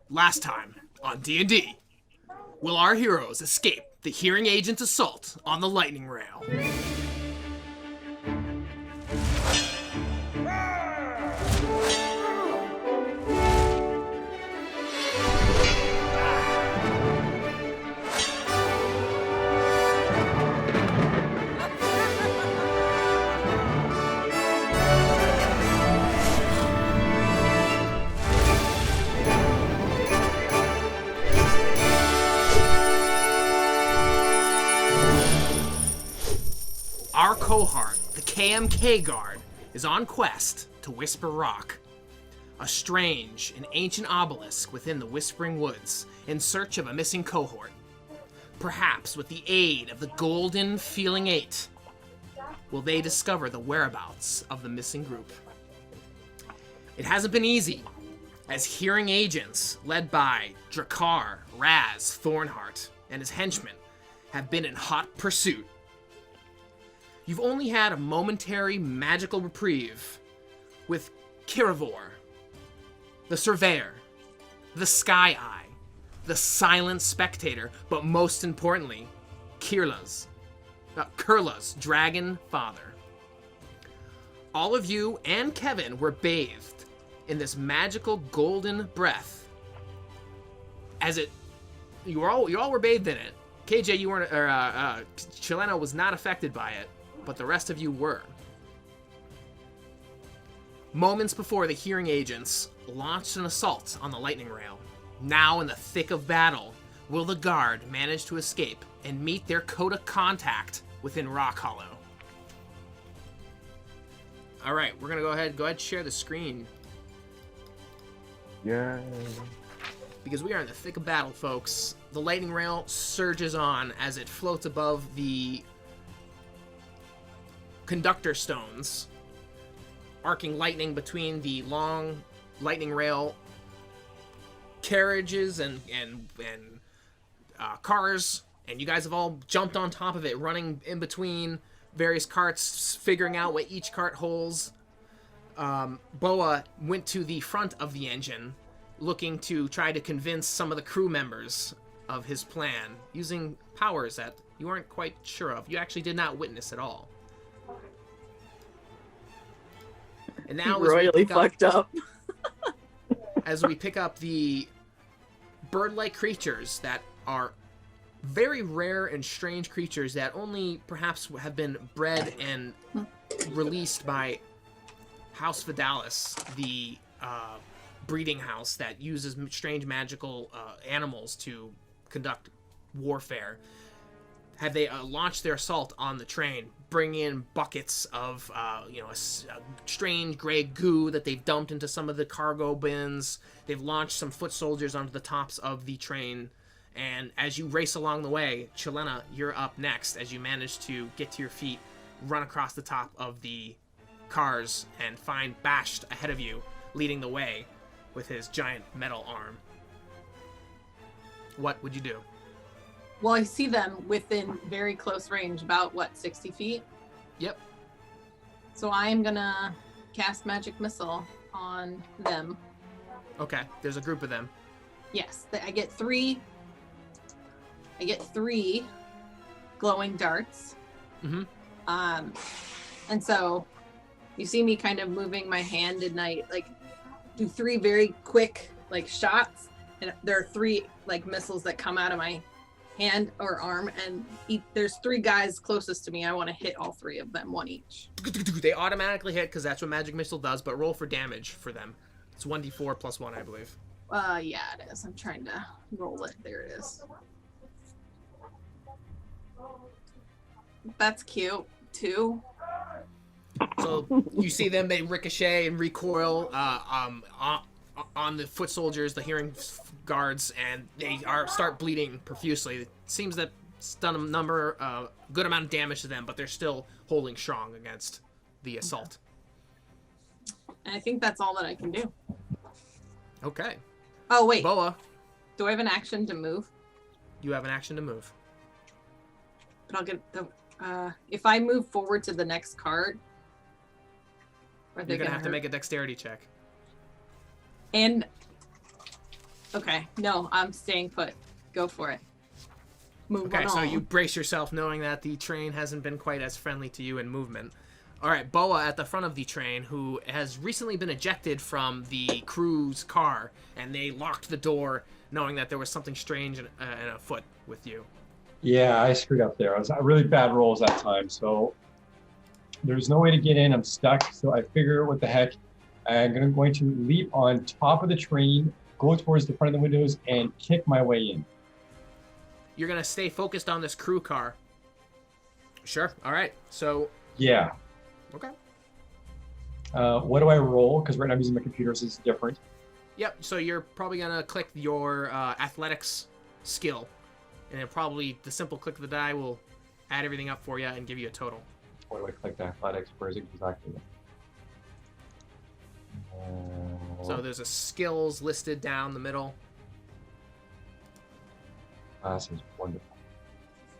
Last time on D&D, will our heroes escape the hearing agent's assault on the lightning rail? Our cohort, the KMK Guard, is on quest to Whisper Rock, a strange and ancient obelisk within the Whispering Woods, in search of a missing cohort. Perhaps with the aid of the Golden Feeling 8, will they discover the whereabouts of the missing group. It hasn't been easy, as hearing agents led by Drakkar, Raz, Thornheart, and his henchmen have been in hot pursuit. You've only had a momentary magical reprieve with Kiravor, the Surveyor, the Sky Eye, the Silent Spectator, but most importantly, Qirla's dragon father. All of you and Kevin were bathed in this magical golden breath. You all were bathed in it. KJ, you weren't, Qiylnna was not affected by it, but the rest of you were. Moments before the hearing agents launched an assault on the lightning rail, now in the thick of battle, will the guard manage to escape and meet their Coda contact within Rockhollow? All right, we're gonna go ahead and share the screen. Yeah. Because we are in the thick of battle, folks. The lightning rail surges on as it floats above the conductor stones, arcing lightning between the long lightning rail carriages and cars, and you guys have all jumped on top of it, running in between various carts, figuring out what each cart holds. Boa went to the front of the engine, looking to try to convince some of the crew members of his plan, using powers that you aren't quite sure of. You actually did not witness at all. And now royally fucked up. As we pick up the bird-like creatures that are very rare and strange creatures that only perhaps have been bred and released by House Vidalis, the breeding house that uses strange magical animals to conduct warfare. Have they launched their assault on the train, bringing in buckets of, a strange gray goo that they've dumped into some of the cargo bins. They've launched some foot soldiers onto the tops of the train. And as you race along the way, Qiylnna, you're up next as you manage to get to your feet, run across the top of the cars, and find Bhäst ahead of you, leading the way with his giant metal arm. What would you do? Well, I see them within very close range, about, 60 feet? Yep. So I am gonna cast Magic Missile on them. Okay, there's a group of them. Yes, I get three glowing darts. Mm-hmm. And so you see me kind of moving my hand and I, do three very quick, shots. And there are three, missiles that come out of my hand or arm, and there's three guys closest to me. I want to hit all three of them, one each. They automatically hit because that's what Magic Missile does, but roll for damage for them. It's 1d4 plus 1, I believe. Yeah, it is. I'm trying to roll it. There it is. That's cute. 2. So you see them, they ricochet and recoil on the foot soldiers, the hearing guards, and they start bleeding profusely. It seems that it's done a good amount of damage to them, but they're still holding strong against the assault. And I think that's all that I can do. Okay. Oh, wait. Boa. Do I have an action to move? You have an action to move. But I'll get the... if I move forward to the next card... You're going to have to make a dexterity check. And Okay, no, I'm staying put. Go for it. Move Okay, on. so you brace yourself knowing that the train hasn't been quite as friendly to you in movement. All right, Boa at the front of the train, who has recently been ejected from the crew's car, and they locked the door knowing that there was something strange and afoot with you. Yeah, I screwed up there. I was really bad rolls that time, so there's no way to get in. I'm stuck, so I figure what the heck. I'm going to leap on top of the train, go towards the front of the windows, and kick my way in. You're going to stay focused on this crew car. Sure. All right. So. Yeah. Okay. What do I roll? Because right now I'm using my computer, so it's different. Yep. So you're probably going to click your athletics skill. And then probably the simple click of the die will add everything up for you and give you a total. Where do I click the athletics? Where is it exactly? So there's a skills listed down the middle. This is wonderful.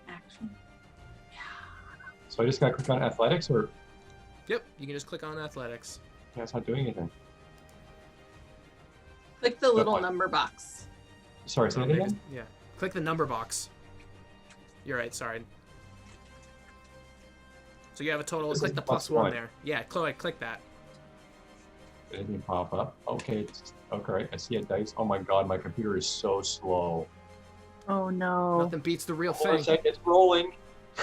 Action. So I just gotta click on athletics, or Yep, you can just click on athletics. yeah, it's not doing anything. Click the little what? number box. Sorry, say that again? Yeah, click the number box. You're right, sorry. So you have a total, This click is the plus +1 one. there. Yeah, click that. It didn't pop up. Okay, okay. I see a dice. Oh my god, my computer is so slow. Oh no. Nothing beats the real Hold on a thing. sec, it's rolling.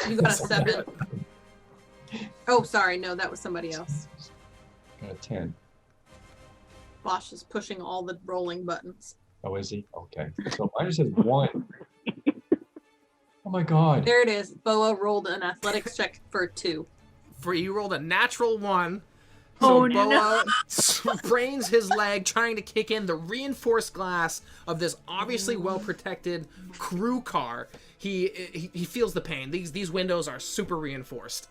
You got a 7. Oh, sorry, no, that was somebody else. Got a 10. Bosch is pushing all the rolling buttons. Oh, is he? Okay. So mine just says 1. Oh my god. There it is. Boa rolled an athletics check for 2. For you rolled a natural 1. Oh, So no. Boa sprains his leg trying to kick in the reinforced glass of this obviously well-protected crew car. He feels the pain. These windows are super reinforced.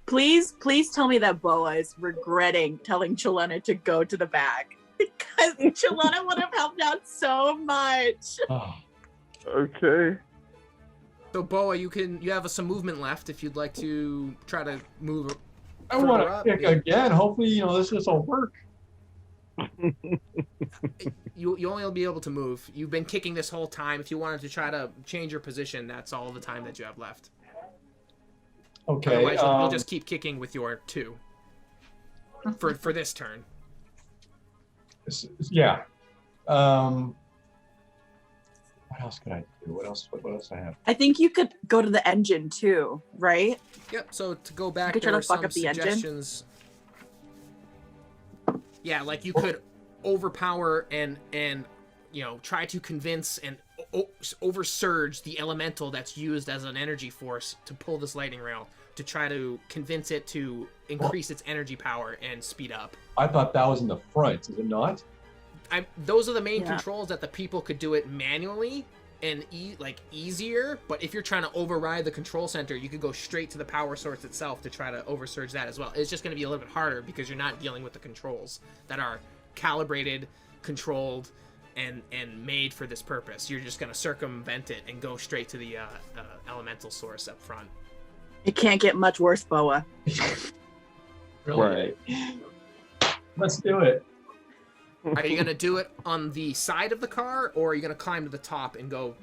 Please tell me that Boa is regretting telling Qiylnna to go to the back. Because Qiylnna would have helped out so much. Oh, Okay. So Boa, you have some movement left if you'd like to try to move. I want further to up. kick again. Hopefully, this will work. You only will be able to move. You've been kicking this whole time. If you wanted to try to change your position, that's all the time that you have left. Okay. Otherwise, you'll just keep kicking with your 2 for this turn. Yeah. What else could I do? What else I have? I think you could go to the engine too, right? Yep. So to go back, could try there to are fuck some up the engine? suggestions. Yeah, like you could overpower and try to convince and oversurge the elemental that's used as an energy force to pull this lightning rail to try to convince it to increase its energy power and speed up. I thought that was in the front. Is it not? Those are the main Yeah. controls that the people could do it manually and easier. But if you're trying to override the control center, you could go straight to the power source itself to try to oversurge that as well. It's just going to be a little bit harder because you're not dealing with the controls that are calibrated, controlled, and made for this purpose. You're just going to circumvent it and go straight to the elemental source up front. It can't get much worse, Boa. Really? Right. Let's do it. Are you going to do it on the side of the car, or are you going to climb to the top and go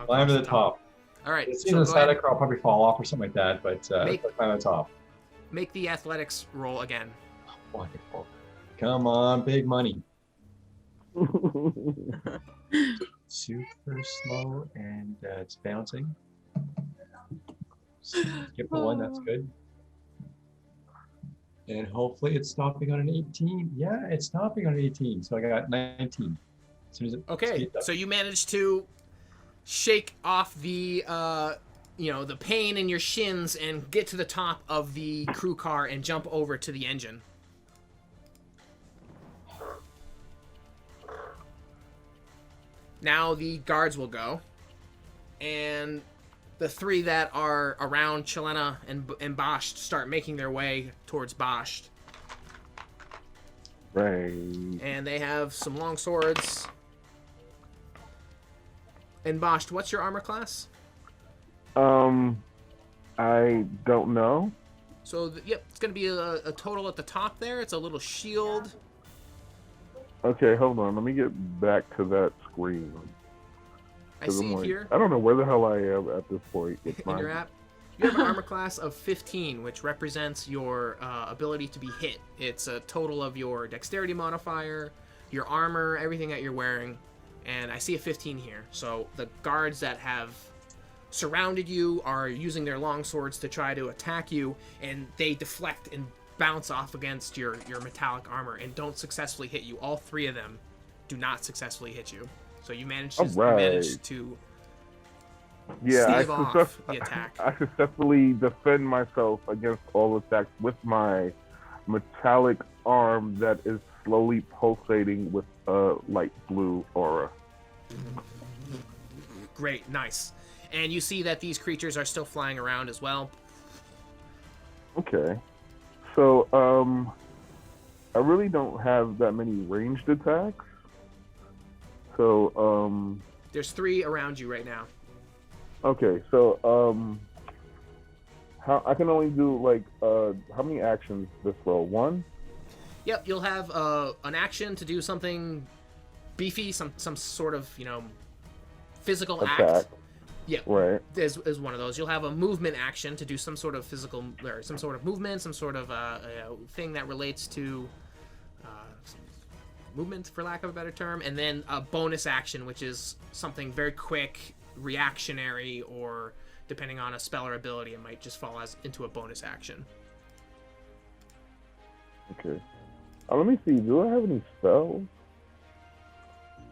Climb to the top. All right. It's So either the go side of ahead, the car, I'll probably fall off or something like that, but Make- let's climb to the top. make the athletics roll again. Wonderful. Come on, big money. Super slow, and it's bouncing. Skip the 1, that's good. And hopefully it's stopping on an 18. Yeah, it's stopping on an 18, so I got 19. As soon as it Okay, speeds up. so you managed to shake off the the pain in your shins and get to the top of the crew car and jump over to the engine. Now the guards will go, and the 3 that are around Qiylnna and Bhäst start making their way towards Bhäst. Right. And they have some long swords. And Bhäst, what's your armor class? I don't know. So, yep, it's going to be a total at the top there. It's a little shield. Okay, hold on. Let me get back to that screen. I 'Cause see I'm like, here I don't know where the hell I am at this point. With in your app, you have an armor class of 15, which represents your ability to be hit. It's a total of your dexterity modifier, your armor, everything that you're wearing, and I see a 15 here. So the guards that have surrounded you are using their long swords to try to attack you, and they deflect and bounce off against your metallic armor and don't successfully hit you. All three of them do not successfully hit you. So you managed to stave off the attack. I successfully defend myself against all attacks with my metallic arm that is slowly pulsating with a light blue aura. Great, nice. And you see that these creatures are still flying around as well. Okay. So, I really don't have that many ranged attacks. So, There's 3 around you right now. okay, so, how I can only do, like, how many actions this roll? 1? Yep, you'll have an action to do something beefy, some sort of, physical Attack. act. Yeah, Right. is one of those. You'll have a movement action to do some sort of physical, or some sort of movement, some sort of thing that relates to movement, for lack of a better term, and then a bonus action, which is something very quick, reactionary, or depending on a spell or ability, it might just fall into a bonus action. Okay. Let me see. Do I have any spells?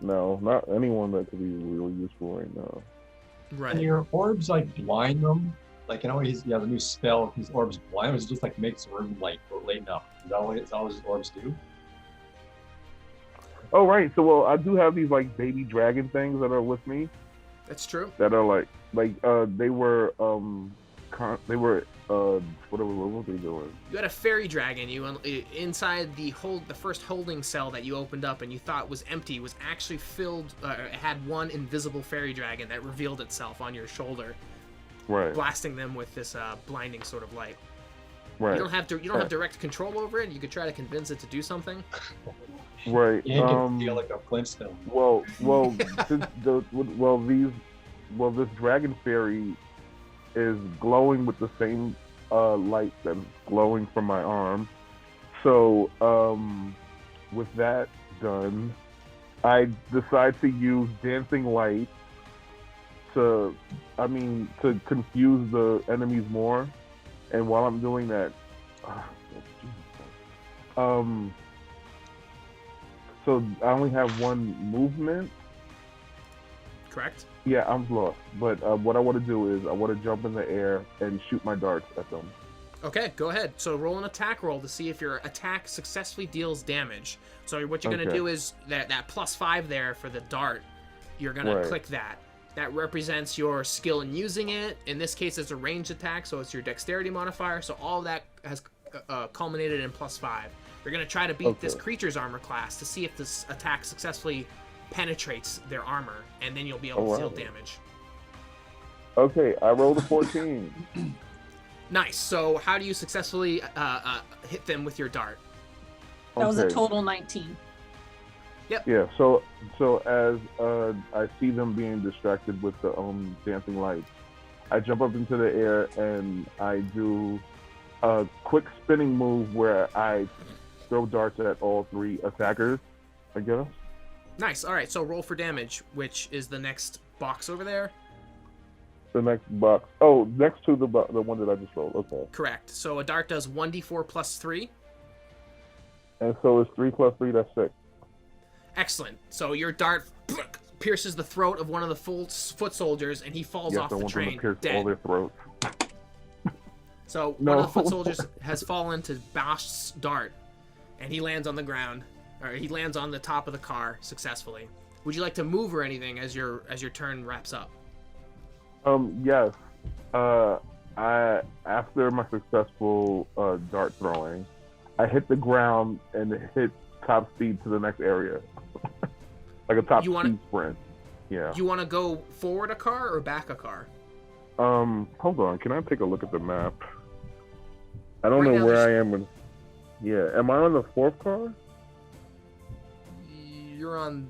No, not anyone that could be really useful right now. Right. Can your orbs like blind them? Like, he has a new spell. His orbs blind, or is it just like makes the room like lighten up? Is that what his orbs do? Oh, right. So, well, I do have these like baby dragon things that are with me. That's true. That are like they were what were they doing? You had a fairy dragon. Inside the first holding cell that you opened up and you thought was empty was actually filled. It had one invisible fairy dragon that revealed itself on your shoulder, Right. blasting them with this blinding sort of light. Right. You don't have direct control over it. You could try to convince it to do something. Right. You can feel like a Flintstone. This dragon fairy is glowing with the same light that's glowing from my arm. So, with that done, I decide to use dancing light to confuse the enemies more. And while I'm doing that, so I only have one movement. Correct. Yeah, I'm lost. But what I want to do is I want to jump in the air and shoot my darts at them. Okay, go ahead. So roll an attack roll to see if your attack successfully deals damage. So what you're going to do is that +5 there for the dart, you're going to click that. That represents your skill in using it. In this case, it's a ranged attack, so it's your dexterity modifier. So all of that has culminated in +5. You're going to try to beat this creature's armor class to see if this attack successfully penetrates their armor, and then you'll be able to deal damage. Okay, I rolled a 14. Nice. So how do you successfully hit them with your dart? That was a total 19. Yep. Yeah, so as I see them being distracted with the dancing lights, I jump up into the air and I do a quick spinning move where I throw darts at all 3 attackers, I guess. Nice. All right, so roll for damage, which is the next box over there. The next box. Oh, next to the one that I just rolled. Okay. Correct. So a dart does 1d4 + 3. And so it's 3 + 3, that's 6. Excellent. So your dart pierces the throat of one of the foot soldiers, and he falls off the train dead. All their throats. So one of the foot soldiers has fallen to Bhäst's dart, and he lands on the ground, or he lands on the top of the car successfully. Would you like to move or anything as your turn wraps up? Yes. After my successful dart throwing, I hit the ground and hit top speed to the next area. Like a top speed sprint. Yeah. You want to go forward a car or back a car? Hold on. Can I take a look at the map? I don't know where I am. Yeah. Am I on the 4th car? you're on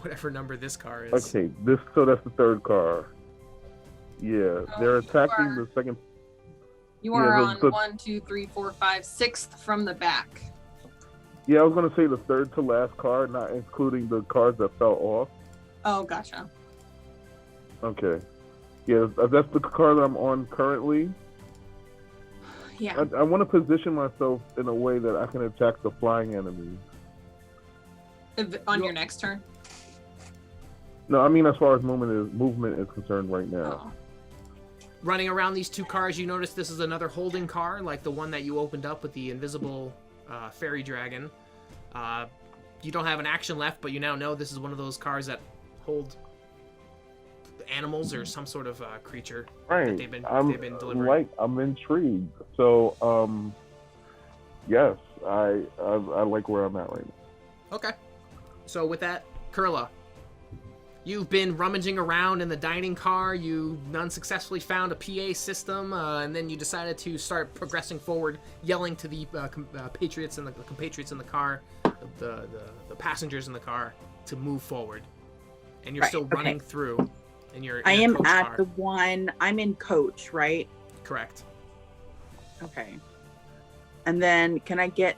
whatever number this car is. Okay, so that's the third car. Yeah, they're attacking the second. You are Yeah, on the- 1, 2, 3, 4, 5, 6th from the back. Yeah, I was gonna say the third to last car, not including the cars that fell off. Oh, gotcha. Okay. Yeah, that's the car that I'm on currently. Yeah. I want to position myself in a way that I can attack the flying enemies. On your next turn? No, I mean as far as movement is concerned right now. Oh. Running around these two cars, you notice this is another holding car, like the one that you opened up with the invisible fairy dragon. You don't have an action left, but you now know this is one of those cars that hold animals or some sort of creature Right. that they've been delivering. I'm intrigued. So, yes, I like where I'm at right now. Okay. So with that, Qirla, you've been rummaging around in the dining car. You unsuccessfully found a PA system, and then you decided to start progressing forward, yelling to the compatriots in the car, the passengers in the car, to move forward. And you're still running through. And you're. I am at car. the one. I'm in coach, right? Correct. Okay. And then can I get?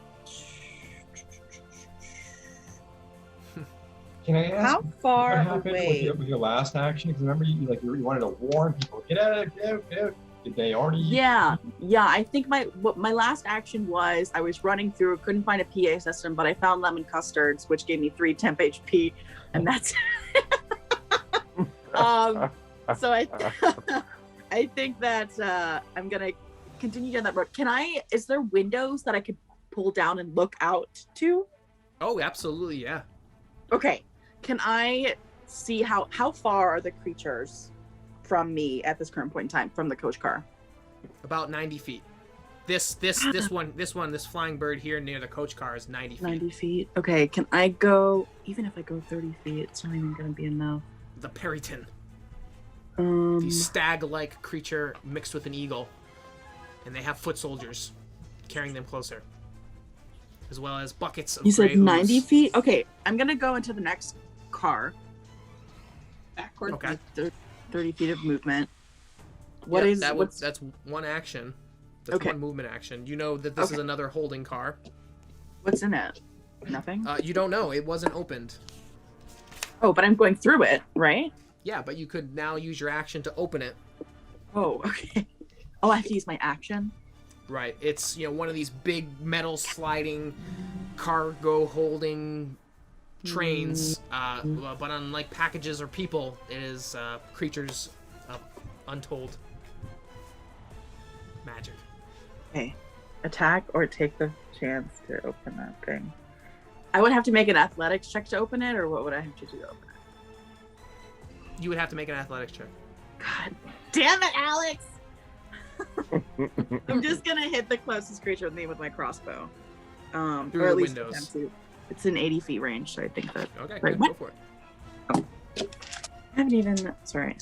Can I ask How far what happened away? with your last action? Because remember, you wanted to warn people, get out, get out, get out. Did they already? Yeah. I think my last action was I was running through, couldn't find a PA system, but I found lemon custards, which gave me 3 temp HP, and that's. So I think that I'm gonna continue down that road. Is there windows that I could pull down and look out to? Oh, absolutely, yeah. Okay. Can I see how far are the creatures from me at this current point in time from the coach car? About 90 feet. This flying bird here near the coach car is 90 feet. 90 feet. Okay. Can I go? Even if I go 30 feet, it's not even gonna be enough. The Periton. The Um. stag-like creature mixed with an eagle. And they have foot soldiers carrying them closer. As well as buckets of You said gray 90 ooze. feet. Okay. I'm gonna go into the next car. Backward. Okay. 30 feet of movement. That's one action. That's Okay. one movement action. You know that this is another holding car. What's in it? Nothing? You don't know. It wasn't opened. Oh, but I'm going through it, right? Yeah, but you could now use your action to open it. Oh, okay. Oh, I have to use my action? Right. It's, one of these big metal sliding cargo holding trains. But unlike packages or people, it is creatures of untold magic. Okay. Attack or take the chance to open that thing. I would have to make an athletics check to open it, or what would I have to do to open it? You would have to make an athletics check. God damn it, Alex! I'm just gonna hit the closest creature with me with my crossbow. Through or at the least windows. attempt to. It's in 80 feet range, so I think that. Okay, Wait, good, what? go for it. I haven't even. Sorry.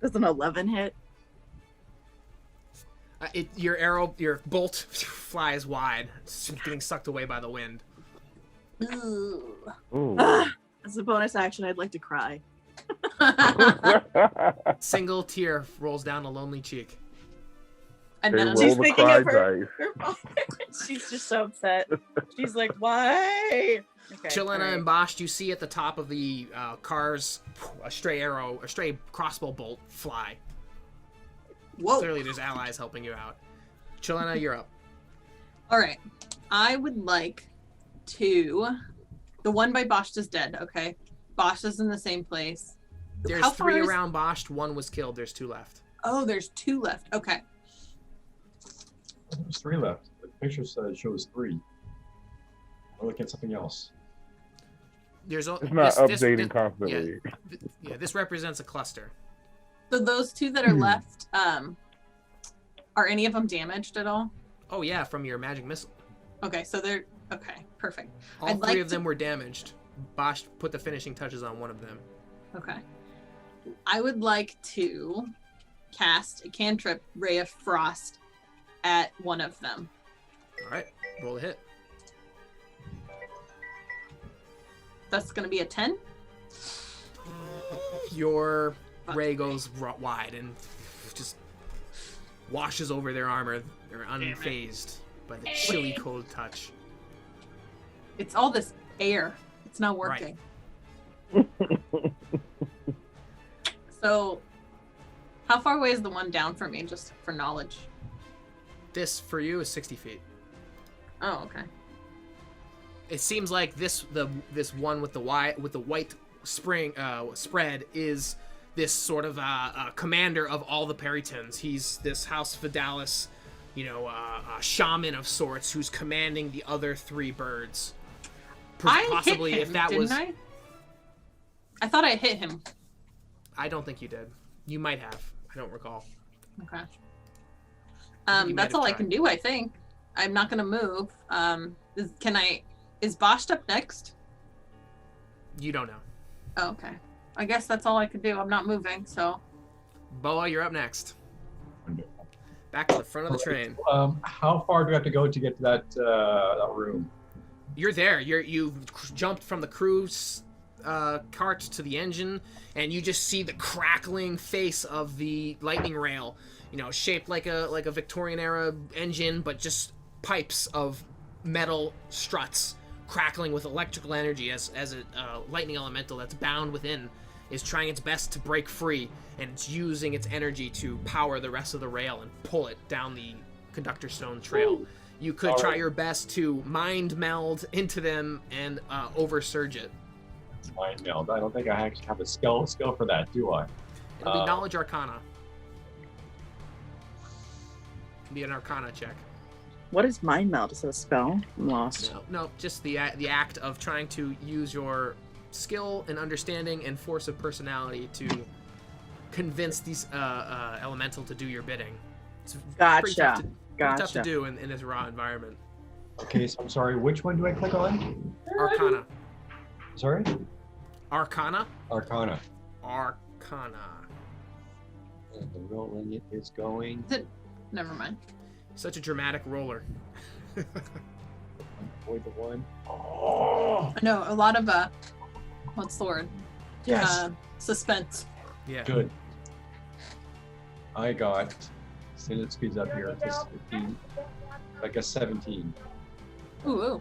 Does an 11 hit? Your bolt flies wide, getting sucked away by the wind. Ooh. Ooh. As a bonus action, I'd like to cry. Single tear rolls down a lonely cheek. And They then roll She's the thinking cry of her- dice. Her father. She's just so upset. She's like, why? Okay, Qirla alright. and Bhäst, you see at the top of the cars a stray crossbow bolt fly. whoa. Clearly, there's allies helping you out. Qirla, you're up. All right. I would like to. The one by Bhäst is dead. Okay. Bhäst is in the same place. There's How far 3 is- around Bhäst. 1 was killed. There's 2 left. Oh, there's 2 left. Okay. There's 3 left. The picture shows 3. I'm looking at something else. There's It's not updating constantly. Yeah, this represents a cluster. So those 2 that are left, are any of them damaged at all? Oh yeah, from your magic missile. Okay, so they're okay. Perfect. All I'd 3 like of them to- were damaged. Bhäst put the finishing touches on one of them. Okay. I would like to cast a cantrip Ray of Frost at one of them. All right, roll a hit. That's going to be a 10. Your ray goes wide and just washes over their armor. They're unfazed by the chilly cold touch. It's all this air. It's not working. So, how far away is the one down from me, just for knowledge? This for you is 60 feet. Oh, okay. It seems like this one with the white spring spread is this sort of commander of all the Peritons. He's this House Vidalis, shaman of sorts who's commanding the other 3 birds. Possibly, I hit him, if that was. I thought I hit him. I don't think you did. You might have. I don't recall. Okay. You That's might all have I can tried. do, I think. I'm not gonna move. Is Bhäst up next? You don't know. Oh, okay. I guess that's all I can do. I'm not moving, so. Boa, you're up next. Back to the front of the train. How far do we have to go to get to that room? You're there. You've jumped from the cruise cart to the engine, and you just see the crackling face of the lightning rail. Shaped like a Victorian era engine, but just pipes of metal struts crackling with electrical energy as a lightning elemental that's bound within is trying its best to break free, and it's using its energy to power the rest of the rail and pull it down the conductor stone trail. You could try your best to mind meld into them and oversurge it. Mind meld. I don't think I actually have a skill for that, do I? It'll be knowledge arcana. It'll be an arcana check. What is mind meld? Is that a spell? I'm lost. No, just the act of trying to use your skill and understanding and force of personality to convince these elemental to do your bidding. It's pretty tough tough to do in this raw environment. Okay, so I'm sorry. Which one do I click on? Arcana. Sorry? Arcana? Arcana. Arcana. And the rolling it is going. Never mind. Such a dramatic roller. Avoid the one. Oh! No, a lot of what's the word? Yes. Suspense. Yeah. Good. I got. So it speeds up here. It's 15. Like a 17. Ooh.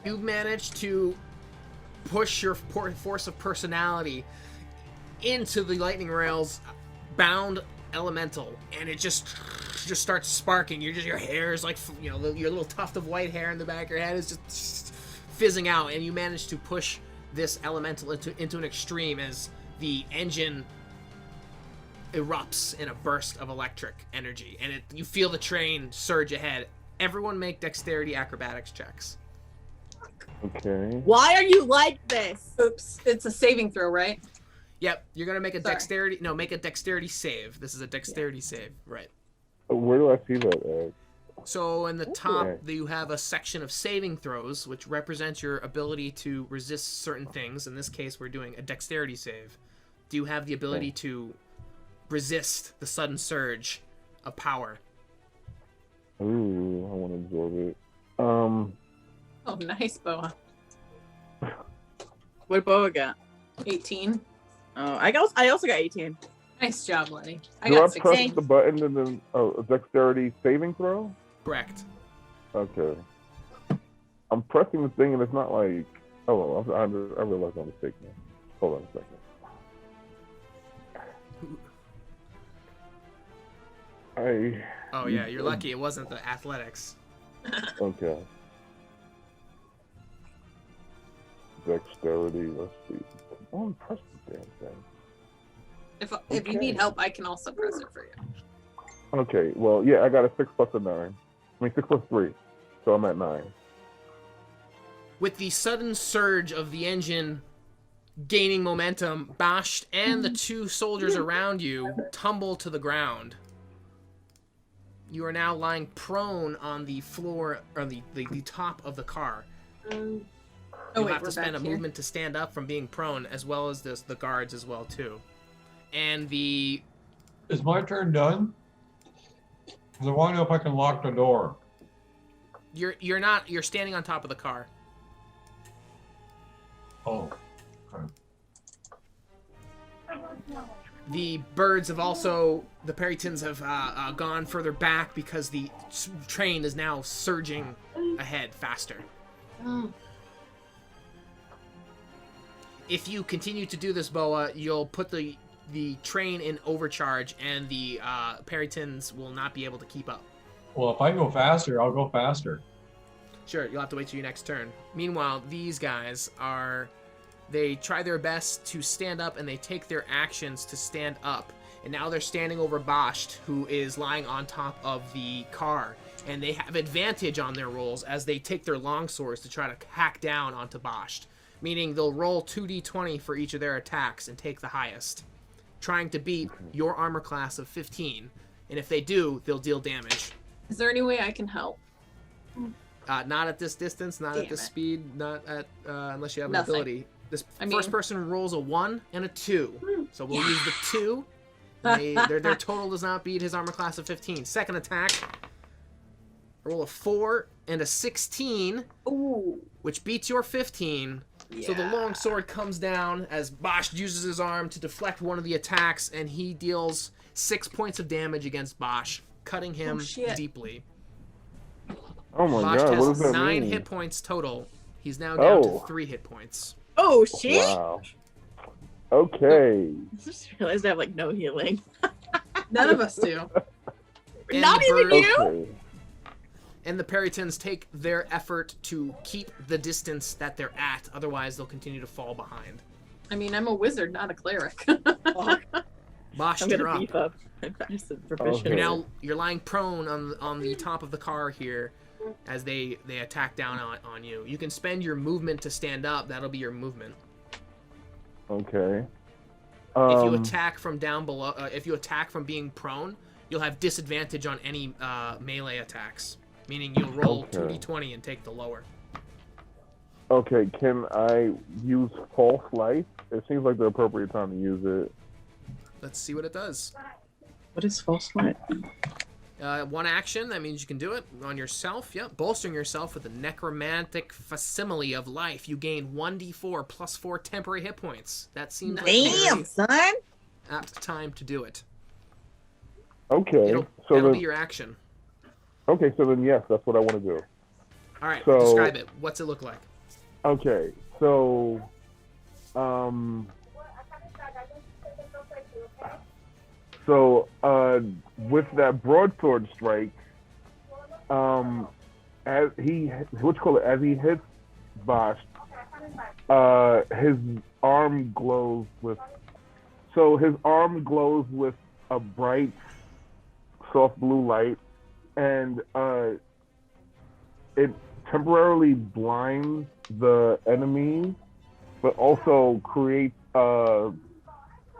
You managed to push your force of personality into the lightning rail's bound elemental, and it just starts sparking. Your hair is like, your little tuft of white hair in the back of your head is just fizzing out, and you manage to push this elemental into an extreme as the engine erupts in a burst of electric energy, and you feel the train surge ahead. Everyone make dexterity acrobatics checks. Okay. Why are you like this? Oops. It's a saving throw, right? Yep, you're gonna make a Sorry. make a dexterity save. This is a dexterity save, right? Where do I see that? So in the top, Okay. you have a section of saving throws, which represents your ability to resist certain things. In this case, we're doing a dexterity save. Do you have the ability to resist the sudden surge of power? Ooh, I want to absorb it. Oh, nice, Boa. What did Boa get? 18. Oh, I also got 18. Nice job, Lettie. I Do got I press 16. the button and then a dexterity saving throw? Correct. Okay. I'm pressing the thing and it's not like. Oh, I realize I'm mistaken. Hold on a second. Oh yeah, you're lucky it wasn't the athletics. Okay. Dexterity. Let's see. Oh, press the damn thing. If you need help, I can also press it for you. Okay. Well, yeah, I got a 6 plus a 9. I mean 6 plus 3, so I'm at 9. With the sudden surge of the engine gaining momentum, Bhäst and the 2 soldiers around you tumble to the ground. You are now lying prone on the floor, or the top of the car. Oh, You'll wait, have we're to spend back a here. movement to stand up from being prone, as well as the guards as well too. And the Is my turn done? Because I want to know if I can lock the door. You're not. You're standing on top of the car. Oh. Okay. The birds have also. The Perytons have gone further back because the train is now surging ahead faster. Oh. If you continue to do this, Boa, you'll put the train in overcharge, and the Perytons will not be able to keep up. Well, if I go faster, I'll go faster. Sure, you'll have to wait till your next turn. Meanwhile, these guys are... They try their best to stand up, and they take their actions to stand up. And now they're standing over Bhäst, who is lying on top of the car. And they have advantage on their rolls as they take their longswords to try to hack down onto Bhäst. Meaning they'll roll 2d20 for each of their attacks and take the highest, trying to beat your armor class of 15. And if they do, they'll deal damage. Is there any way I can help? Not at this distance, not Damn at this it. speed, not at unless you have Nothing. an ability. This I first mean- person rolls a 1 and a 2. So we'll use the 2. Their total does not beat his armor class of 15. Second attack, roll a 4 and a 16, Ooh. which beats your 15. So the long sword comes down as Bhäst uses his arm to deflect one of the attacks, and he deals 6 points of damage against Bhäst, cutting him shit. deeply. Oh my Bhäst god, what does has that 9 mean? hit points total. He's now down to Oh. 3 hit points. Oh shit! Wow. Okay. I just realized I have like no healing. None of us do. And Not the even bird- you? Okay. And the Perytons take their effort to keep the distance that they're at, otherwise they'll continue to fall behind. I mean, I'm a wizard, not a cleric. Fuck. Bhäst, I'm you're gonna up. beef up. I'm proficient. Okay. You're lying prone on the top of the car here as they attack down on you. You can spend your movement to stand up. That'll be your movement. Okay. If you attack from down below, if you attack from being prone, you'll have disadvantage on any melee attacks. Meaning you'll roll Okay. 2d20 and take the lower. Okay, can I use false life? It seems like the appropriate time to use it. Let's see what it does. What is false light? One action, that means you can do it on yourself. Yep, bolstering yourself with a necromantic facsimile of life. You gain 1d4 plus 4 temporary hit points. That seems like a Damn, very son! apt time to do it. Okay. That'll So be your action. then yes, that's what I want to do. All right, So- describe it. What's it look like? Okay. So with that broadsword strike, as he hits Bhäst, his arm glows with a bright, soft blue light, and it temporarily blinds the enemy, but also creates a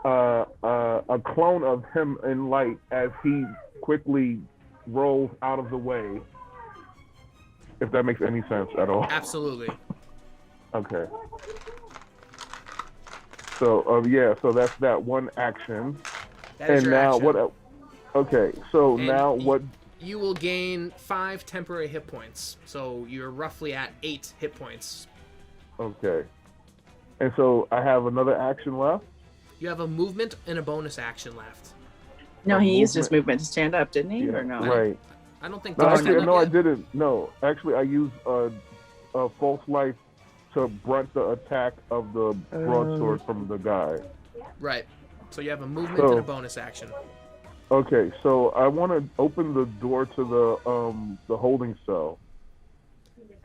clone of him in light as he quickly rolls out of the way. If that makes any sense at all. Absolutely. Okay. So so that's that one action. That is And your now action. what? Okay. So And now y- what? You will gain 5 temporary hit points. So you're roughly at 8 hit points. Okay. And so I have another action left. You have a movement and a bonus action left. No, A he used his movement. movement to stand up, didn't he? Or no? Right. I don't think No, those actually, stand no, up I yet. didn't. No, actually, I used a false life to brunt the attack of the broadsword from the guy. Right. So you have a movement So- and a bonus action. Okay, so I want to open the door to the holding cell.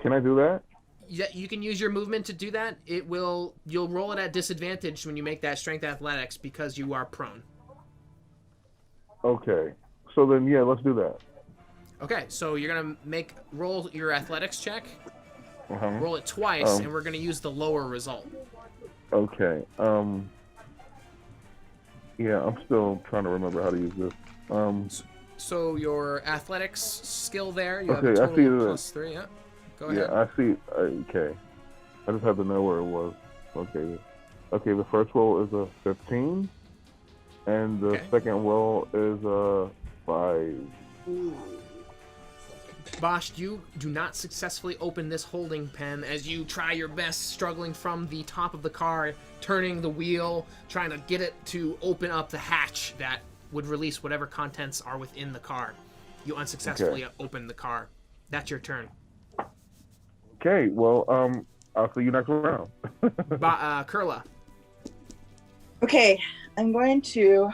Can I do that? Yeah, you can use your movement to do that. You'll roll it at disadvantage when you make that strength athletics because you are prone. Okay. So then, yeah, let's do that. Okay, so you're gonna roll your athletics check. Uh-huh. Roll it twice, Oh. and we're gonna use the lower result. Okay. Yeah, I'm still trying to remember how to use this. So your athletics skill there, you have Okay, a I total see of that. +3. Yeah. Go ahead. Yeah, I see. Okay. I just have to know where it was. Okay. Okay, the first roll is a 15. And the Okay. second roll is 5. Bhäst, you do not successfully open this holding pen as you try your best, struggling from the top of the car, turning the wheel, trying to get it to open up the hatch that would release whatever contents are within the car. You unsuccessfully open the car. That's your turn. Okay, well, I'll see you next round. Qirla. Okay, I'm going to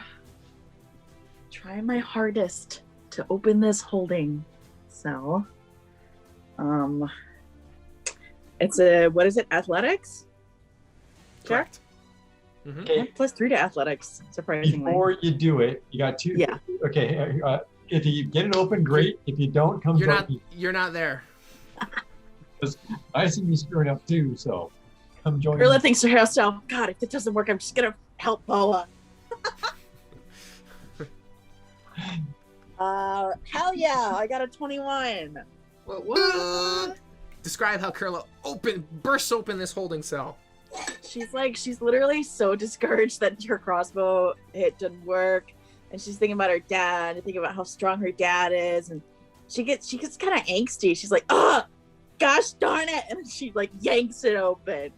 try my hardest to open this holding cell. It's what is it? Athletics? Correct. Mm-hmm. Okay. +3 to athletics, surprisingly. Before you do it, you got 2. Yeah. Okay. If you get it open, great. If you don't, come join me. You're not there. I see you screwing up too, so come join Qirla me. thinks to herself, God, if it doesn't work, I'm just gonna help Bhola. Hell yeah, I got a 21. What? Describe how Qirla bursts open this holding cell. She's literally so discouraged that her crossbow hit didn't work, and she's thinking about her dad and thinking about how strong her dad is, and she gets kind of angsty. She's like, "Ah, gosh darn it!" and she like yanks it open.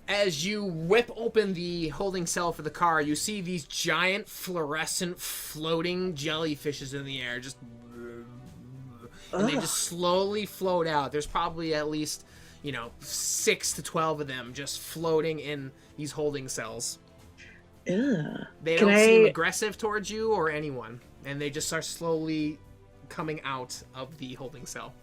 As you whip open the holding cell for the car, you see these giant fluorescent floating jellyfishes in the air, and they just slowly float out. There's probably at least, 6 to 12 of them just floating in these holding cells. Ugh. They don't seem aggressive towards you or anyone, and they just are slowly coming out of the holding cell.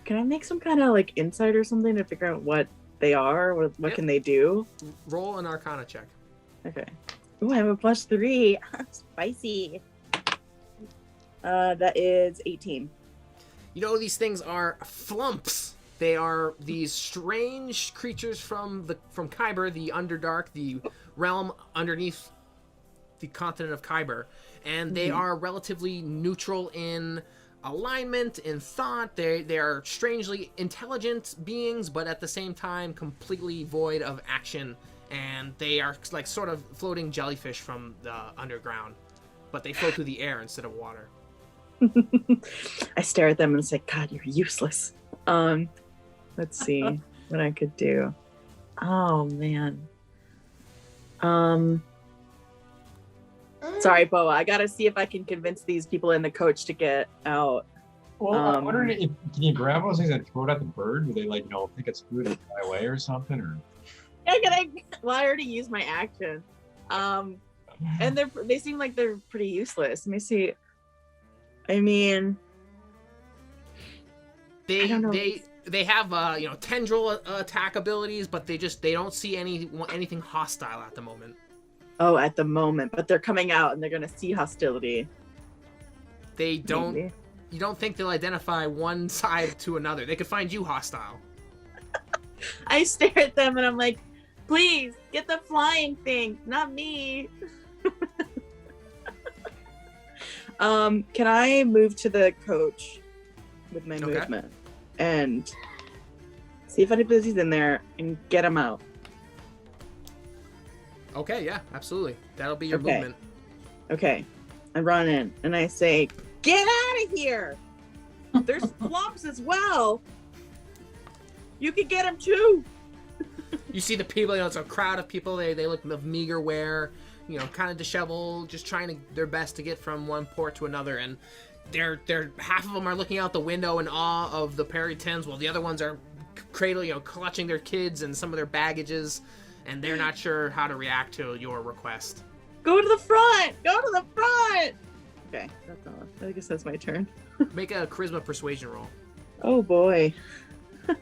Can I make some kind of like insight or something to figure out what they are? What Yep. can they do? Roll an Arcana check. Okay. Oh, I have a +3. Spicy. That is 18. These things are flumps. They are these strange creatures from Kyber, the Underdark, the realm underneath the continent of Kyber, and they are relatively neutral in alignment, in thought. They are strangely intelligent beings, but at the same time completely void of action, and they are like sort of floating jellyfish from the underground, but they float through the air instead of water. I stare at them and say, God, you're useless. Let's see what I could do. Oh man. Sorry, Boa. I gotta see if I can convince these people in the coach to get out. Well, I'm wondering if can you grab those things and throw it at the bird? Would they think it's food and fly away or something? Or Well, I already used my action. And they seem like they're pretty useless. Let me see. I mean, I don't know. They have tendril attack abilities, but they don't see anything hostile at the moment. Oh, at the moment, but they're coming out and they're gonna see hostility. They don't. Maybe. You don't think they'll identify one side to another? They could find you hostile. I stare at them and I'm like, please get the flying thing, not me. Can I move to the coach with my movement and see if anybody's in there and get them out? Okay, yeah, absolutely. That'll be your movement. Okay. I run in and I say, get out of here! There's flumps as well. You can get them too. You see the people, it's a crowd of people. They look of meager wear, kind of disheveled, just trying their best to get from one port to another. And they're half of them are looking out the window in awe of the Perry Tens, while the other ones are clutching their kids and some of their baggages, and they're not sure how to react to your request. Go to the front! Go to the front! Okay, that's all. I guess that's my turn. Make a charisma persuasion roll. Oh boy. I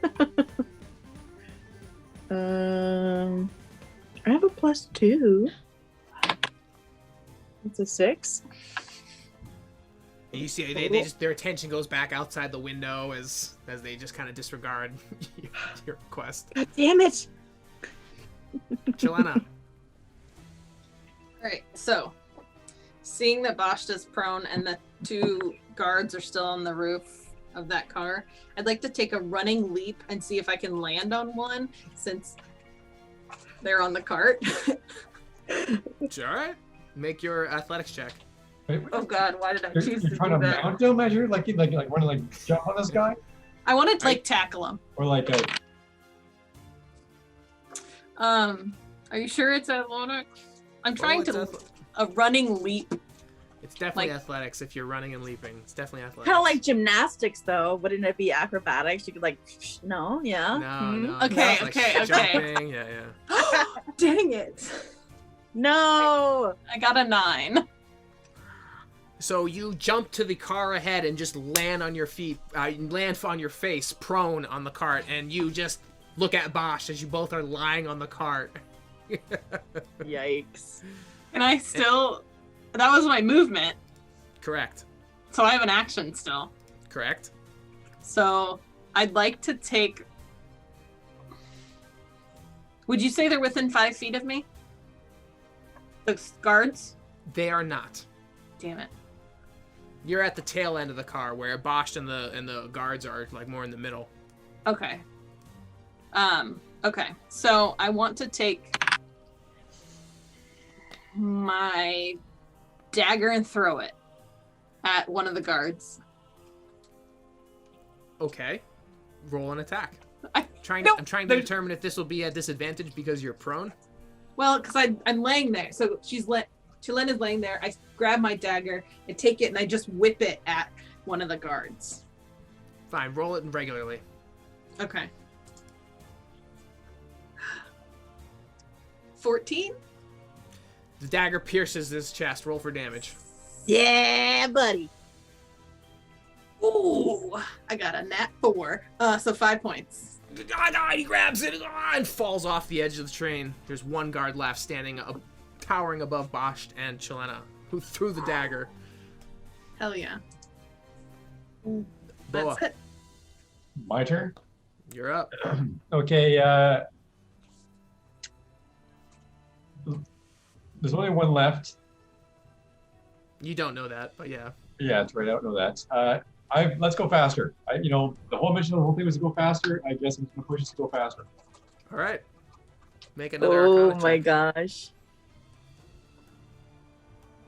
have a +2. It's a 6. And you see their attention goes back outside the window as they just kind of disregard your request. God damn it! Qiylnna. Alright, so seeing that Bhäst is prone and the 2 guards are still on the roof of that car, I'd like to take a running leap and see if I can land on one, since there on the cart. Alright. Make your athletics check. Wait, Oh God, why did I choose you're to trying do to that? mount him as you're like want to like jump on this guy, I want to like tackle him. or like a Are you sure it's athletics? I'm trying it's to a running leap. It's definitely like- athletics if you're running and leaping. It's definitely athletics. Kind of like gymnastics, though. Wouldn't it be acrobatics? You could like, no, yeah. No. Okay, It's okay, okay. Jumping. Yeah. Dang it! No. I got a 9. So you jump to the car ahead and just land on your feet, land on your face, prone on the cart, and you just look at Bhäst as you both are lying on the cart. Yikes. And I still, that was my movement, Correct. so I have an action still. Correct. So I'd like to take. Would you say they're within 5 feet of me? The guards? They are not. Damn it. You're at the tail end of the car where Bhäst and the guards are like more in the middle. Okay. Okay. So I want to take my dagger and throw it at one of the guards. Okay. Roll an attack. I- I'm Nope, trying to there's- determine if this will be a disadvantage because you're prone. Well, because I'm laying there. So Qiylnna is laying there. I grab my dagger, I take it, and I just whip it at one of the guards. Fine, roll it regularly. Okay. 14? The dagger pierces his chest. Roll for damage. Yeah, buddy. Ooh, I got a nat 4. So 5 points. He grabs it and falls off the edge of the train. There's one guard left standing towering above Bhäst and Qiylnna, who threw the dagger. Hell yeah. Boa, That's it. my turn. you're up. Okay. There's only one left. You don't know that, but yeah. Yeah, that's right. I don't know that. Let's go faster. The whole mission of the whole thing was to go faster. I guess I'm just gonna push us to go faster. All right. Make another Oh Arcana my check. gosh.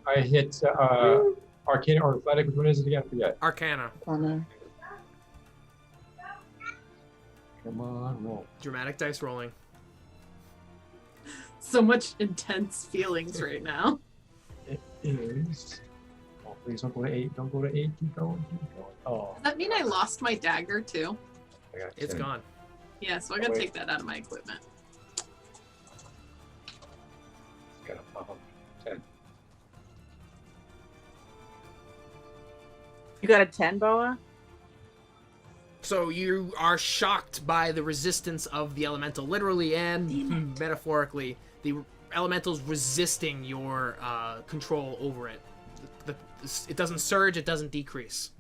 I hit Arcana or Athletic. Which one is it again? I forget. Arcana. Connor. Come on, roll. Dramatic dice rolling. So much intense feelings right now. It is. Oh, please don't go to 8. Don't go to 8. Keep going. Keep going. Oh, Does that mean I lost my dagger too? I got It's 10. gone. Yeah, so I gotta Wait. take that out of my equipment. Got a 10. You got a 10, Boa? So you are shocked by the resistance of the elemental, literally and metaphorically. The elemental's resisting your control over it. It doesn't surge, it doesn't decrease.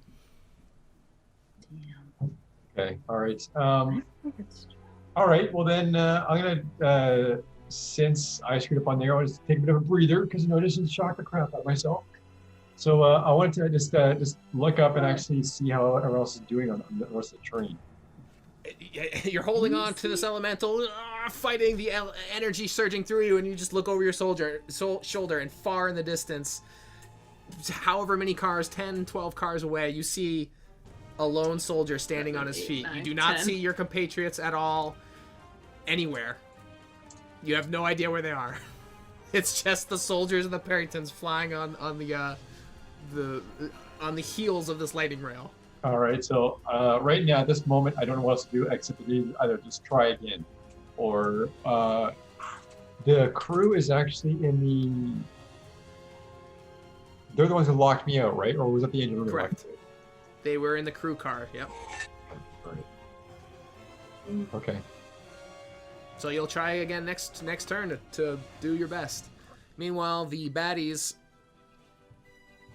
Okay. All right. All right. Well, then I'm gonna, since I screwed up on there, I want to take a bit of a breather because I just shocked the crap out of myself. So I wanted to just look up and actually see how everyone else is doing on the rest of the train. You're holding on to this elemental, fighting the energy surging through you, and you just look over your shoulder, and far in the distance, however many cars, 10, 12 cars away, you see a lone soldier standing on his feet. You do not 10. see your compatriots at all anywhere. You have no idea where they are. It's just the soldiers of the Perrytons flying on the heels of this lightning rail. All right. So right now, at this moment, I don't know what else to do except to either just try again, or the crew is actually in the. They're the ones who locked me out, right? Or was it the engine room? that locked Correct. me out? They were in the crew car, yep. Right. Okay. So you'll try again next turn to do your best. Meanwhile, the baddies,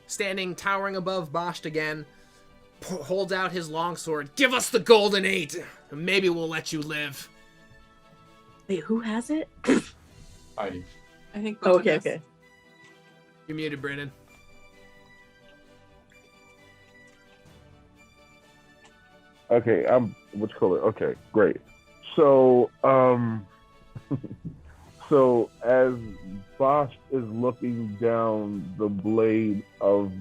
standing towering above Bhäst again, holds out his longsword. Give us the golden 8, and maybe we'll let you live. Wait, who has it? I I think. Oh, both of okay, us. okay. You're muted, Brennan. Okay, what you call it? Okay, great. So, So as Bhäst is looking down the blade of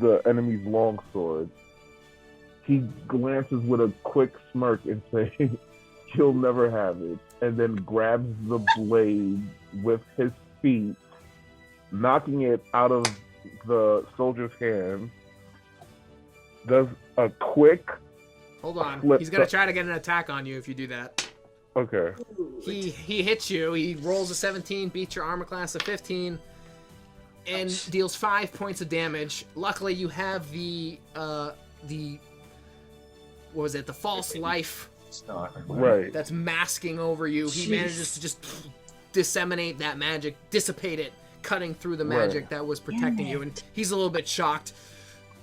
the enemy's longsword, he glances with a quick smirk and says, "You'll never have it," and then grabs the blade with his feet, knocking it out of the soldier's hand. Does a quick Hold on. flip He's gonna try to get an attack on you if you do that. Okay. He hits you. He rolls a 17, beats your armor class of 15, and deals 5 points of damage. Luckily, you have the what was it? The false life It's not. Right. that's masking over you. He manages to just disseminate that magic, dissipate it, cutting through the magic that was protecting you. And he's a little bit shocked.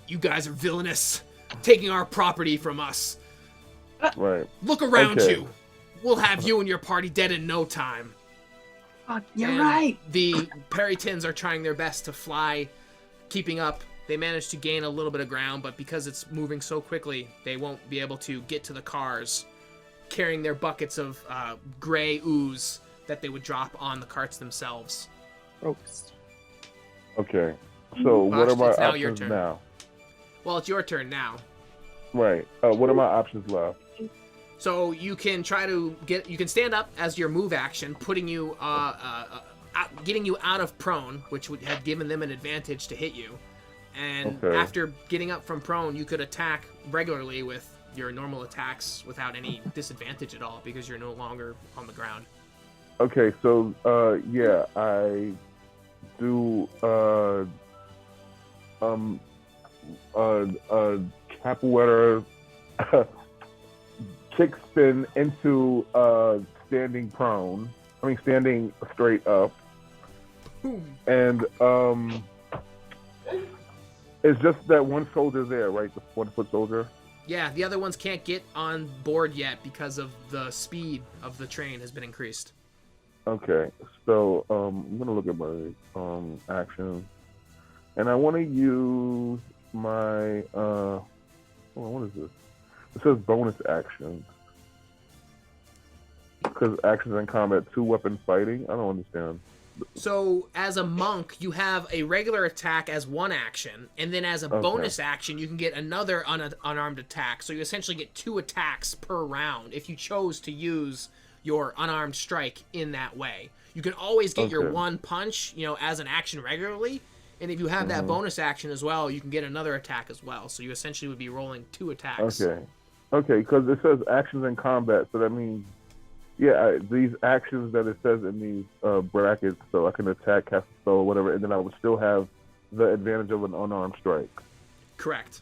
"You guys are villainous, taking our property from us. Right. Look around Okay. you. We'll have you and your party dead in no time." Fuck, you're And right. The Perytons are trying their best to fly, keeping up. They managed to gain a little bit of ground, but because it's moving so quickly, they won't be able to get to the cars, carrying their buckets of gray ooze that they would drop on the carts themselves. Ropes. Okay. So what Bhäst, are my it's now your options turn. now? Well, it's your turn now. Right. What are my options left? So you can try to you can stand up as your move action, putting you, getting you out of prone, which would have given them an advantage to hit you. And Okay. after getting up from prone, you could attack regularly with your normal attacks without any disadvantage at all because you're no longer on the ground. Okay, so yeah, I do capoeira kick spin into standing prone. I mean standing straight up. And it's just that one soldier there, right? The 1-foot soldier. Yeah, the other ones can't get on board yet because of the speed of the train has been increased. Okay, so I'm gonna look at my actions, and I want to use my hold on, what is this? It says bonus actions because actions in combat, 2-weapon fighting. I don't understand. So, as a monk, you have a regular attack as one action, and then as a bonus action, you can get another unarmed attack. So you essentially get 2 attacks per round if you chose to use your unarmed strike in that way. You can always get your one punch, as an action regularly, and if you have that bonus action as well, you can get another attack as well. So you essentially would be rolling 2 attacks. Okay, because it says actions in combat, so that means these actions that it says in these brackets, so I can attack, cast a spell, or whatever, and then I would still have the advantage of an unarmed strike. Correct.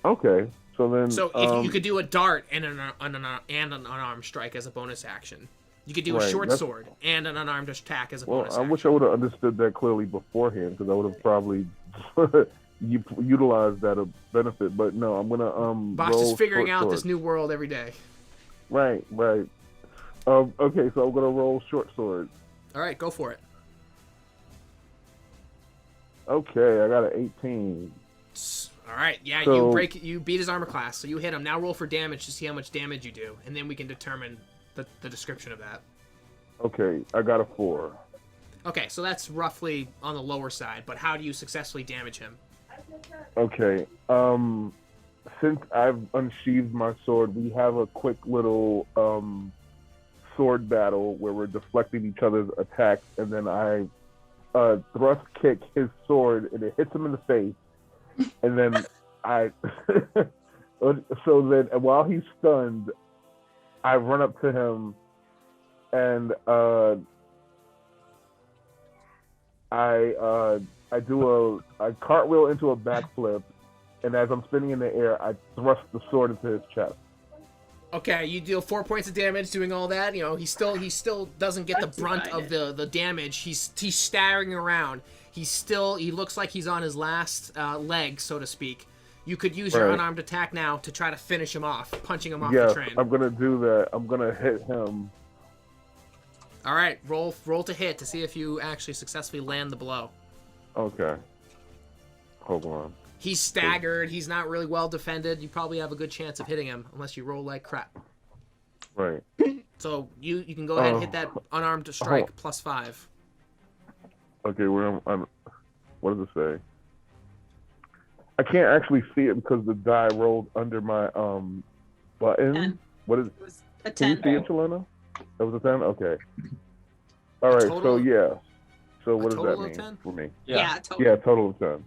Okay, so then. So if you could do a dart and an unarmed strike as a bonus action, you could do a short sword and an unarmed attack as a bonus action. I wish I would have understood that clearly beforehand, because I would have probably utilized that benefit. But no, I'm gonna Bhäst is figuring out this new world every day. Right. Okay, so I'm gonna roll short sword. All right, go for it. Okay, I got an 18. All right, yeah, So, you beat his armor class, so you hit him. Now roll for damage to see how much damage you do, and then we can determine the description of that. Okay, I got a 4. Okay, so that's roughly on the lower side, but how do you successfully damage him? Okay, since I've unsheathed my sword, we have a quick little sword battle where we're deflecting each other's attacks, and then I thrust kick his sword, and it hits him in the face, and then so then while he's stunned, I run up to him, and I do a cartwheel into a backflip, and as I'm spinning in the air, I thrust the sword into his chest. Okay, you deal 4 points of damage doing all that. He still doesn't get the brunt of the damage. He's staggering around. He looks like he's on his last leg, so to speak. You could use your unarmed attack now to try to finish him off, punching him off the train. I'm gonna do that. I'm gonna hit him. All right, roll to hit to see if you actually successfully land the blow. Okay. Hold on. He's staggered. He's not really well defended. You probably have a good chance of hitting him, unless you roll like crap. Right. So you can go ahead and hit that unarmed strike +5. Okay, what does it say? I can't actually see it because the die rolled under my button. 10. What is? It was a Can you 10. see it, Qiylnna? That was a 10. Okay. All right. total- So yeah. So what a does that total of mean 10? for me? Yeah, totally. Yeah, total of 10.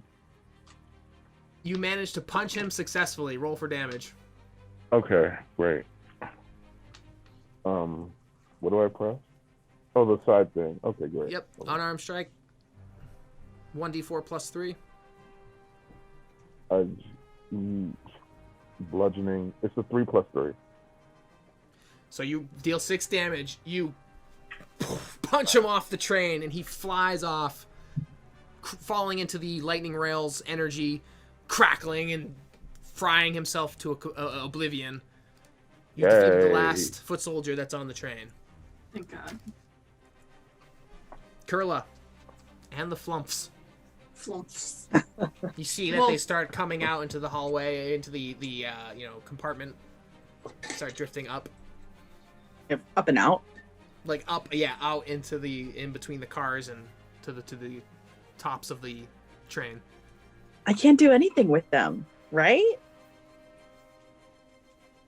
You managed to punch him successfully. Roll for damage. Okay, great. What do I press? Oh, the side thing. Okay, great. Yep, unarmed strike. 1d4 +3. Bludgeoning. It's a 3 + 3. So you deal 6 damage. You punch him off the train, and he flies off, falling into the lightning rails, energy crackling and frying himself to oblivion. You defeated the last foot soldier that's on the train. Thank God. Qirla and the flumps. Flumps. You see that they start coming out into the hallway, into the compartment. Start drifting up. Up and out. Like up, out into in between the cars and to the tops of the train. I can't do anything with them, right?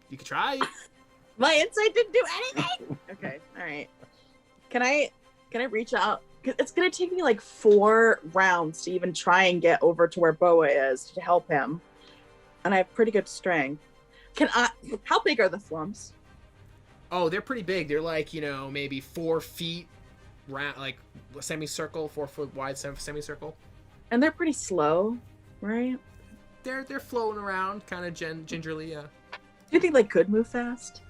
You could try. My insight didn't do anything. Okay, all right. Can I reach out? 'Cause it's gonna take me like 4 rounds to even try and get over to where Boa is to help him, and I have pretty good strength. How big are the flumps? Oh, they're pretty big. They're like, maybe 4 feet round, like a semicircle, 4 foot wide semicircle. And they're pretty slow, right? They're floating around, kind of gingerly. Yeah. Do you think they could move fast?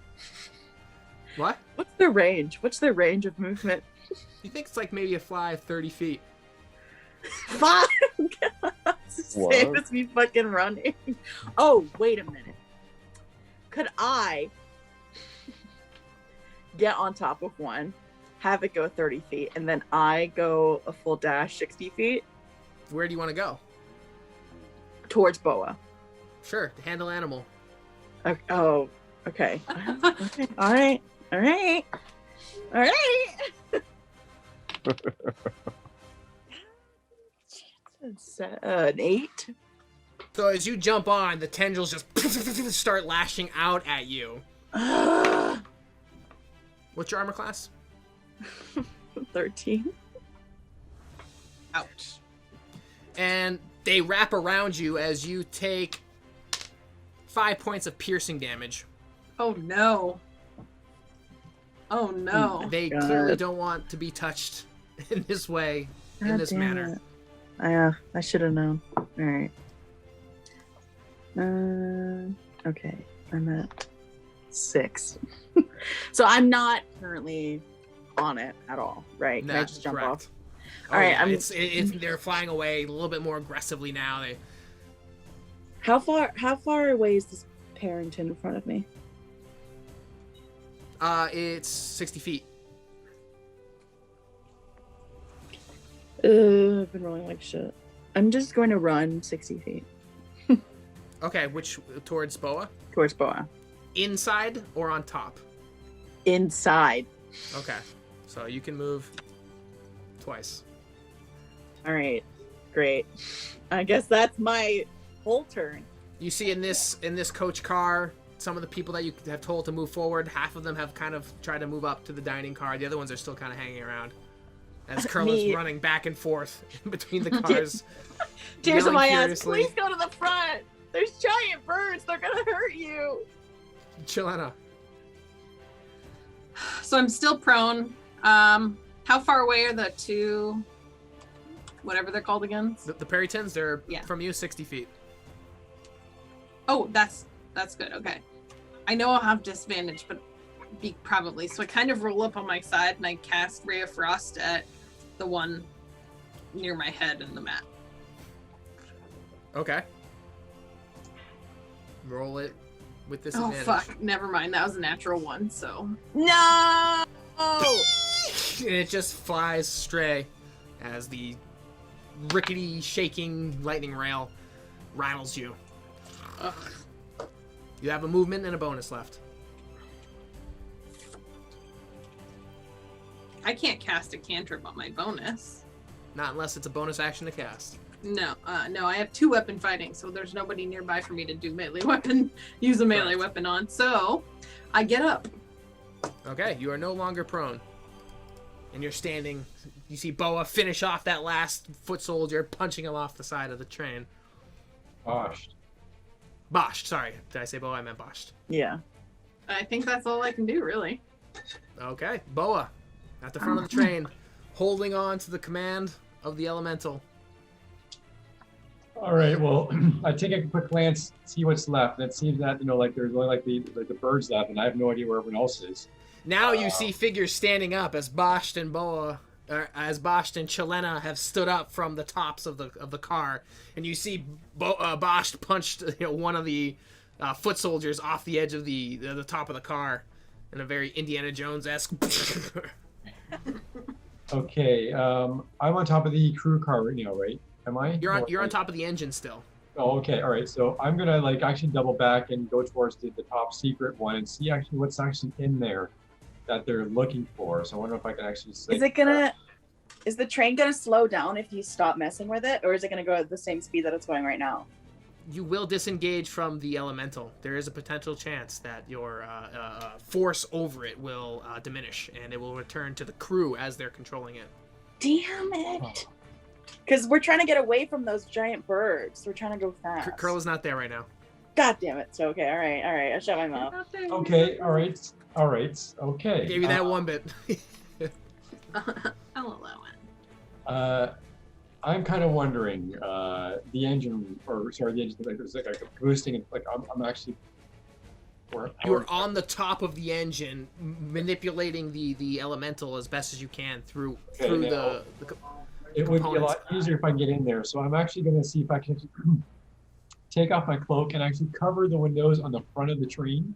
What? What's their range? What's their range of movement? You think it's like maybe a fly of 30 feet? Fuck! Same as me fucking running. Oh, wait a minute. Could I get on top of one, have it go 30 feet, and then I go a full dash 60 feet? Where do you want to go? Towards Boa. Sure, handle animal. Okay. Oh, okay. Okay. All right. All right. All right. It's an 8. So as you jump on, the tendrils just start lashing out at you. What's your armor class? 13. Ouch. And they wrap around you as you take 5 points of piercing damage. Oh no. Oh no. They clearly don't want to be touched in this way, in this manner. I should have known. All right. Okay. I'm at 6. So I'm not currently on it at all, right? Can I just jump off? All right. They're flying away a little bit more aggressively now. How far away is this Parrington in front of me? It's 60 feet. I've been rolling like shit. I'm just going to run 60 feet. Okay, towards Boa? Towards Boa. Inside or on top? Inside. Okay, so you can move twice. All right, great. I guess that's my whole turn. You see in this coach car, some of the people that you have told to move forward, half of them have kind of tried to move up to the dining car. The other ones are still kind of hanging around. As Qirla's running back and forth in between the cars. Tears in my ass. Please go to the front. There's giant birds. They're gonna hurt you. Qiylnna. So I'm still prone. How far away are the 2, whatever they're called again? The Parringtons, they're from you 60 feet. Oh, that's good. Okay. I know I'll have disadvantage, but probably. So I kind of roll up on my side and I cast Ray of Frost at the one near my head in the map. Okay. Roll it with disadvantage. Oh fuck! Never mind. That was a natural 1. So no. And it just flies stray as the rickety, shaking lightning rail rattles you. Ugh. You have a movement and a bonus left. I can't cast a cantrip on my bonus. Not unless it's a bonus action to cast. No, no, I have 2 weapon fighting, so there's nobody nearby for me to do melee weapon, use a melee weapon on. So, I get up. Okay, you are no longer prone. And you're standing. You see Boa finish off that last foot soldier, punching him off the side of the train. Gosh. Boshed, sorry. Did I say Boa? I meant boshed. Yeah. I think that's all I can do, really. Okay, Boa, at the front of the train, holding on to the command of the elemental. All right. Well, I take a quick glance, see what's left. And it seems that like there's only like the birds left, and I have no idea where everyone else is. Now you see figures standing up as Bhäst and Bhäst and Qiylnna have stood up from the tops of the car, and you see Bhäst punched one of the foot soldiers off the edge of the top of the car in a very Indiana Jones-esque. Okay. I'm on top of the crew car right now, right? Am I? You're on top of the engine still. Oh, okay. All right. So I'm gonna actually double back and go towards the top secret one and see actually what's actually in there that they're looking for. So I wonder if I can actually say. Is the train gonna slow down if you stop messing with it, or is it gonna go at the same speed that it's going right now? You will disengage from the elemental. There is a potential chance that your force over it will diminish, and it will return to the crew as they're controlling it. Damn it! Because we're trying to get away from those giant birds. We're trying to go fast. Qirla's not there right now. God damn it! So okay, all right. I shut my mouth. Okay. All right. Okay. Gave you that one bit. I'll allow it. I'm kind of wondering, the engine, there's like a boosting, and I'm actually. You're on the top of the engine, manipulating the elemental as best as you can through the It would be a lot easier if I can get in there. So I'm actually going to see if I can take off my cloak and actually cover the windows on the front of the train.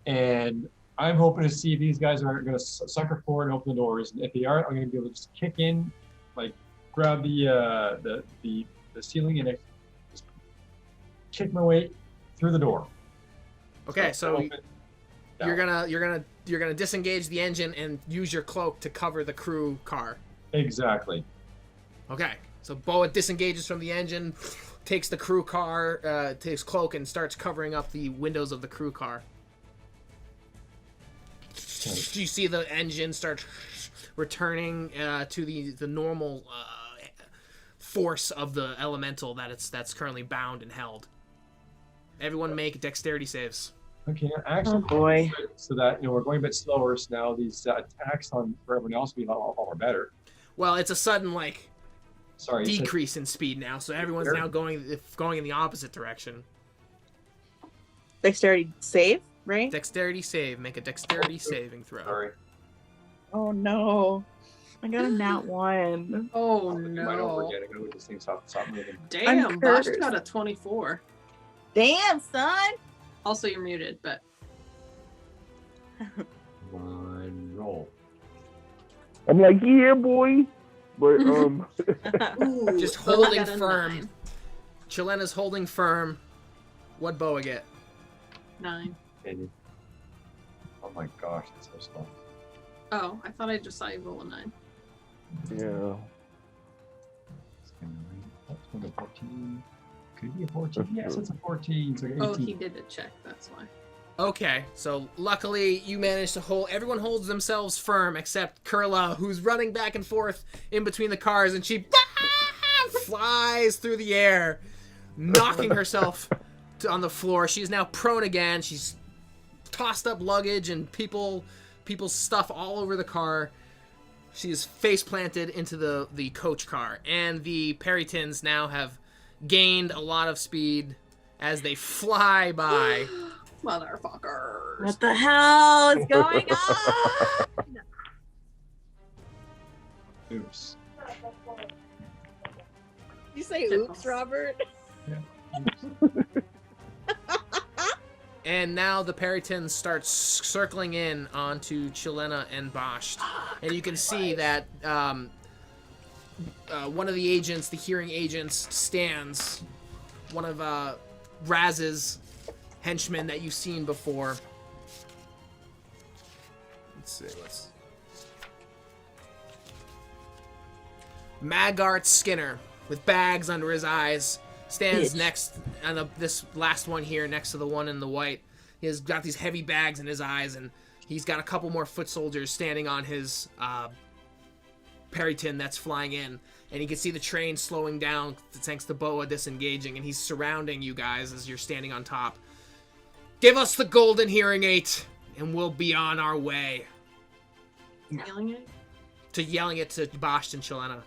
And I'm hoping to see if these guys are going to sucker forward and open the doors. And if they are, I'm going to be able to just kick in, grab the ceiling and just kick my way through the door. Okay, so you're gonna disengage the engine and use your cloak to cover the crew car. Exactly. Okay, so Boa disengages from the engine, takes the crew car, takes cloak, and starts covering up the windows of the crew car. You see the engine start returning to the normal force of the elemental that's currently bound and held. Everyone make dexterity saves. Okay, actually, oh boy. So that we're going a bit slower, so now these attacks for everyone else will be a lot more better. Well, it's a sudden decrease in speed now, so everyone's now going in the opposite direction. Dexterity save, right? Dexterity save. Make a dexterity saving throw. Sorry. Oh no. I got a nat 1. Oh Mine over no. again. I'm gonna let this thing stop moving. Damn, Bhäst got a 24. Damn, son! Also, you're muted, but One roll. I'm like, yeah, boy. But ooh, Just I holding got a firm. 9. Qiylnna's holding firm. What'd Boa get? 9. And oh my gosh, that's so slow. Oh, I thought I just saw you roll a 9. yeah. That's going to 14. Could be a 14. Yes, it's a 14. So 18. Oh, he did a check. That's why. Okay, so luckily you managed to hold. Everyone holds themselves firm except Qirla, who's running back and forth in between the cars, and she flies through the air, knocking herself on the floor. She's now prone again. She's tossed up luggage and people's stuff all over the car. She is face planted into the coach car, and the Peritons now have gained a lot of speed as they fly by. Motherfuckers. What the hell is going on? Oops. You say oops, Robert? And now the Peritons start circling in onto Qiylnna and Bhäst. And you can see that one of the agents, the hearing agents, stands. One of Raz's henchmen that you've seen before. Let's see. Magart Skinner, with bags under his eyes, stands Bitch. next, and this last one here, next to the one in the white. He has got these heavy bags in his eyes, and he's got a couple more foot soldiers standing on his Periton that's flying in. And you can see the train slowing down thanks to Boa disengaging, and he's surrounding you guys as you're standing on top. Give us the golden hearing 8, and we'll be on our way. Yelling it? To yelling it to Bhäst and Qiylnna.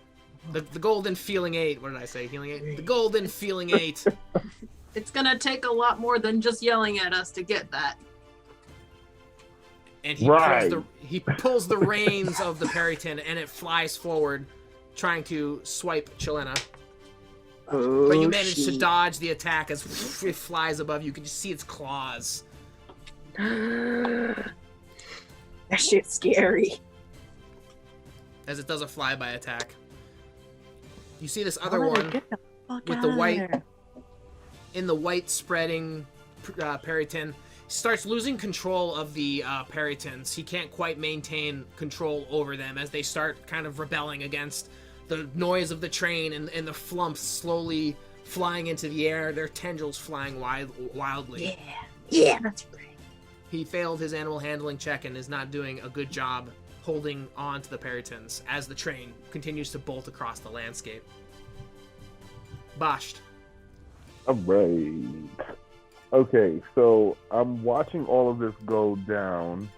The golden feeling 8. What did I say? Healing 8? The golden feeling 8. It's gonna take a lot more than just yelling at us to get that. And he pulls the reins of the Periton, and it flies forward, trying to swipe Qiylnna. Oh, But you manage to shit. dodge the attack as it flies above you. You can just see its claws. That shit's scary. As it does a flyby attack. You see this other Oh, one get the fuck with the outta white there. in the white spreading Periton. Starts losing control of the Peritons. He can't quite maintain control over them as they start kind of rebelling against the noise of the train and the flumps slowly flying into the air, their tendrils flying wildly. Yeah, that's right. He failed his animal handling check and is not doing a good job holding on to the Peritons as the train continues to bolt across the landscape. Bhäst. All right. Okay, so I'm watching all of this go down.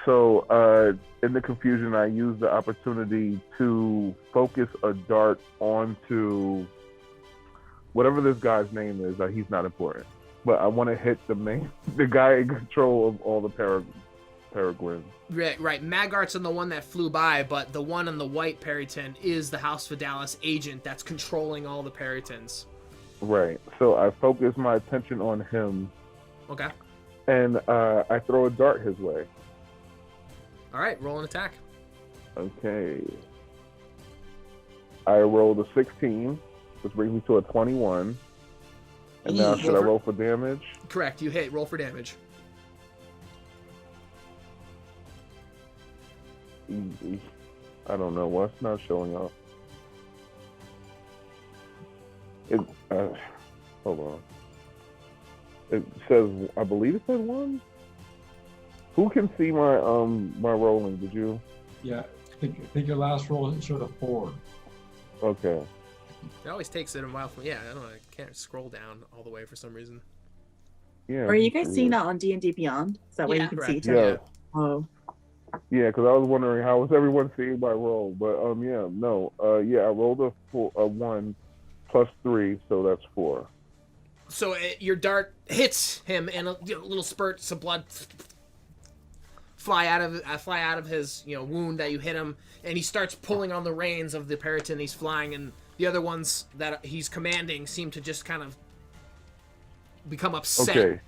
So in the confusion, I used the opportunity to focus a dart onto whatever this guy's name is. He's not important, but I want to hit the guy in control of all the Peregrines. Right. Magart's on the one that flew by, but the one on the white Periton is the House Vidalis agent that's controlling all the Peritons. Right. So I focus my attention on him. Okay. And I throw a dart his way. All right, roll an attack. Okay. I rolled a 16, which brings me to a 21. And now should I roll for damage? Correct, you hit. Roll for damage. Easy. I don't know what's not showing up. Hold on. It says, I believe it said 1. Who can see my my rolling? Did you? Yeah, I think your last roll showed a 4. Okay. It always takes it a while. I don't know. I can't scroll down all the way for some reason. Yeah. Are you guys seeing that on D&D Beyond? Is that where Yeah. you can Correct. see each Yeah. other? Oh. Yeah, because I was wondering how was everyone seeing my roll, but I rolled a 1 plus 3, so that's 4. So your dart hits him, and little spurts of blood fly out of his wound that you hit him, and he starts pulling on the reins of the Periton he's flying, and the other ones that he's commanding seem to just kind of become upset. Okay.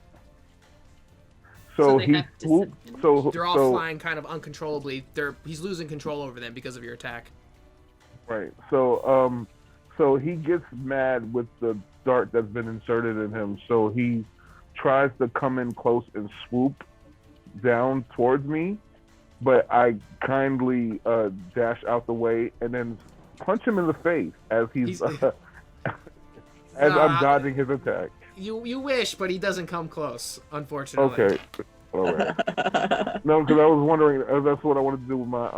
So So they he have They're all flying kind of uncontrollably. He's losing control over them because of your attack. Right. So he gets mad with the dart that's been inserted in him. So he tries to come in close and swoop down towards me, but I kindly dash out the way and then punch him in the face as he's as I'm dodging his attack. You wish, but he doesn't come close, unfortunately. Okay. All right. No, because I was wondering. That's what I wanted to do with my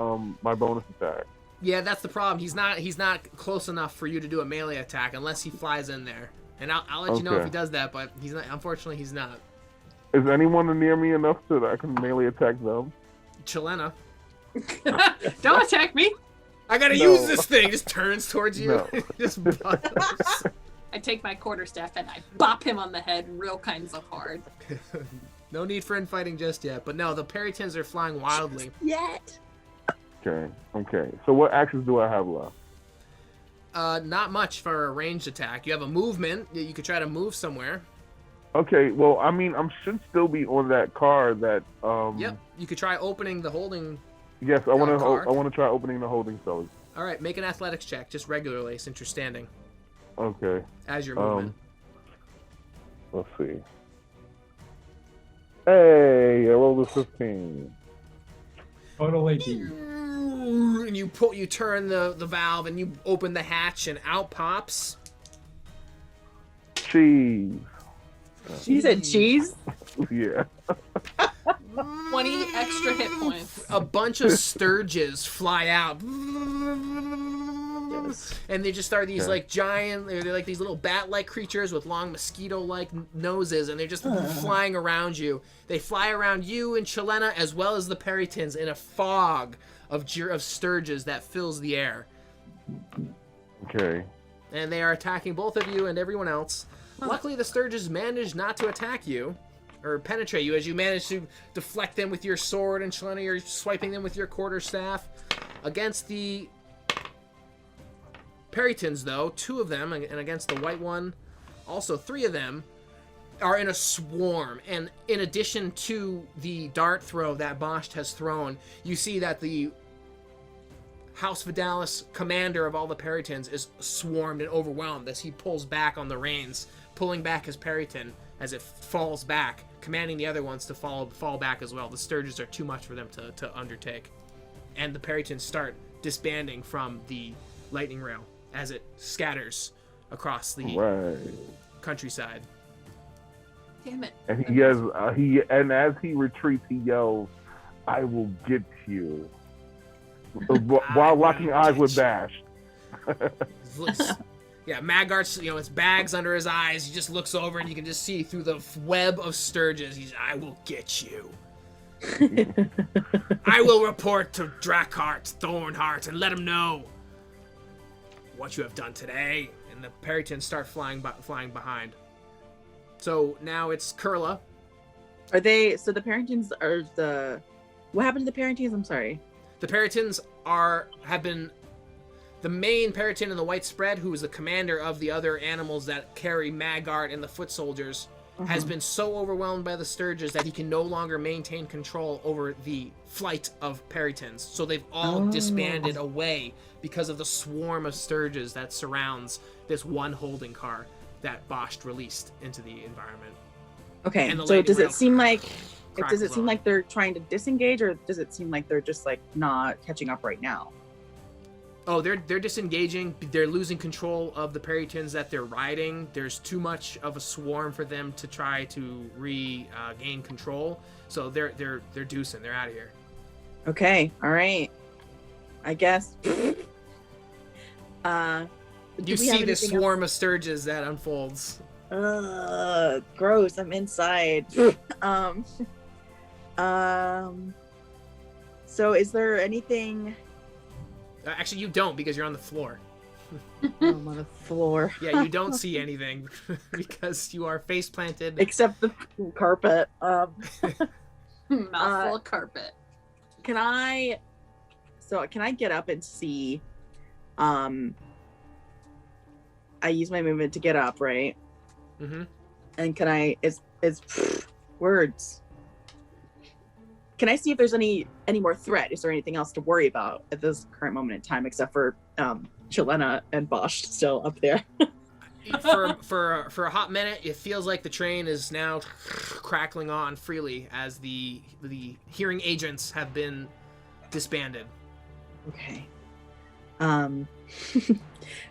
my bonus attack. Yeah, that's the problem. He's not close enough for you to do a melee attack unless he flies in there. And I'll let you know if he does that, but he's not. Unfortunately, he's not. Is anyone near me enough so that I can melee attack them? Qiylnna. Don't attack me. I gotta use this thing. Just turns towards you. No. Just buttons. I take my quarterstaff and I bop him on the head real kinds of hard. No need for infighting just yet. But no, the Peritons are flying wildly. Yet. Okay. So what actions do I have left? Not much for a ranged attack. You have a movement. You could try to move somewhere. Okay. Well, I mean, I should still be on that car. That Yep. You could try opening the holding. Yes, I want to. car. I want to try opening the holding cells. All right, make an athletics check just regularly since you're standing Okay. as your movement. Let's see. Hey, I rolled a 15. Total 18. and you turn the valve, and you open the hatch, and out pops. Cheese. She said cheese. Yeah. 20 extra hit points. A bunch of sturges fly out. And they just start these like giant, they're like these little bat-like creatures with long mosquito-like noses, and they're just flying around you. They fly around you and Qiylnna, as well as the Perytons, in a fog of sturges that fills the air. Okay. And they are attacking both of you and everyone else. Luckily, the sturges manage not to attack you or penetrate you, as you manage to deflect them with your sword, and Qiylnna, you're swiping them with your quarterstaff. Against the Perytons, though, 2 of them, and against the white one, also 3 of them, are in a swarm. And in addition to the dart throw that Bhäst has thrown, you see that the House Vidalis, commander of all the Perytons, is swarmed and overwhelmed as he pulls back on the reins, pulling back his Peryton as it falls back, commanding the other ones to fall back as well. The sturges are too much for them to undertake. And the Perytons start disbanding from the lightning rail as it scatters across the countryside. Damn it. And and as he retreats, he yells, "I will get you," while locking eyes with Bhäst. Yeah, Maggart's, his bags under his eyes. He just looks over, and you can just see through the web of sturges. He's, "I will get you. I will report to Drakhart, Thornheart, and let him know what you have done today." And the Perytons start flying behind. So now it's Qirla. Are they? So the Perytons are the. What happened to the Perytons? I'm sorry. The Perytons have been. The main Peryton in the white spread, who is the commander of the other animals that carry Maggart and the foot soldiers, has been so overwhelmed by the sturges that he can no longer maintain control over the flight of Perytons. So they've all disbanded away because of the swarm of sturges that surrounds this one holding car that Bhäst released into the environment. Okay, And the so lightning does rail it seem like crackles on. they're trying to disengage, or does it seem like they're just like not catching up right now? Oh, they're disengaging. They're losing control of the Perytons that they're riding. There's too much of a swarm for them to try to regain control. So they're deucing. They're out of here. Okay, all right. I guess. You see this swarm of sturges that unfolds. Gross. I'm inside. So is there anything? Actually, you don't, because you're on the floor. I'm on the floor. Yeah, you don't see anything because you are face planted. Except the carpet. Mouthful of carpet. Can I get up and see? I use my movement to get up, right? Mm-hmm. And can I? It's words. Can I see if there's any more threat? Is there anything else to worry about at this current moment in time, except for Qiylnna and Bhäst still up there? for a hot minute, it feels like the train is now crackling on freely as the hearing agents have been disbanded. Okay.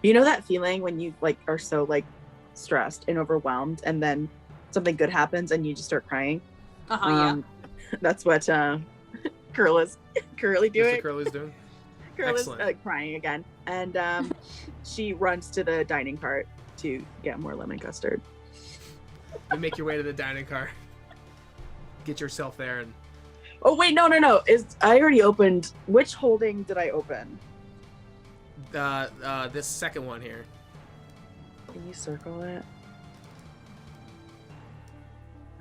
You know that feeling when you are so stressed and overwhelmed, and then something good happens and you just start crying? Yeah. That's what Qirla's doing. Qirla's doing. Qirla's crying again, and she runs to the dining cart to get more lemon custard. You make your way to the dining car. Get yourself there, and oh wait, no. I already opened. Which holding did I open? This second one here. Can you circle it?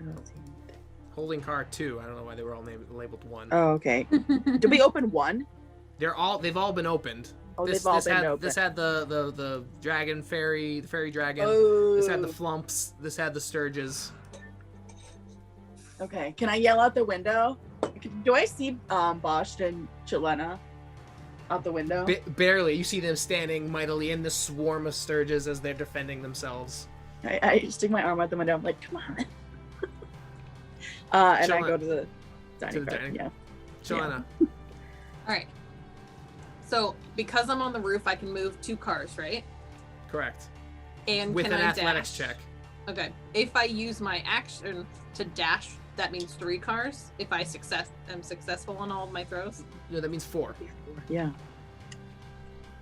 I don't see. Holding car 2. I don't know why they were all labeled 1. Oh, okay. Did we open 1? They've all been opened. Oh, they've all been opened. This had the dragon fairy, the fairy dragon. Oh. This had the flumps. This had the sturges. Okay. Can I yell out the window? Do I see Bhäst and Qiylnna out the window? Barely. You see them standing mightily in the swarm of sturges as they're defending themselves. I stick my arm out the window. I'm like, come on. And I go to the dining car. Yeah. Qiylnna. All right. So because I'm on the roof, I can move 2 cars, right? Correct. And With can an I athletics dash? check. Okay. If I use my action to dash, that means 3 cars. If I am successful on all of my throws. No, that means 4. Yeah.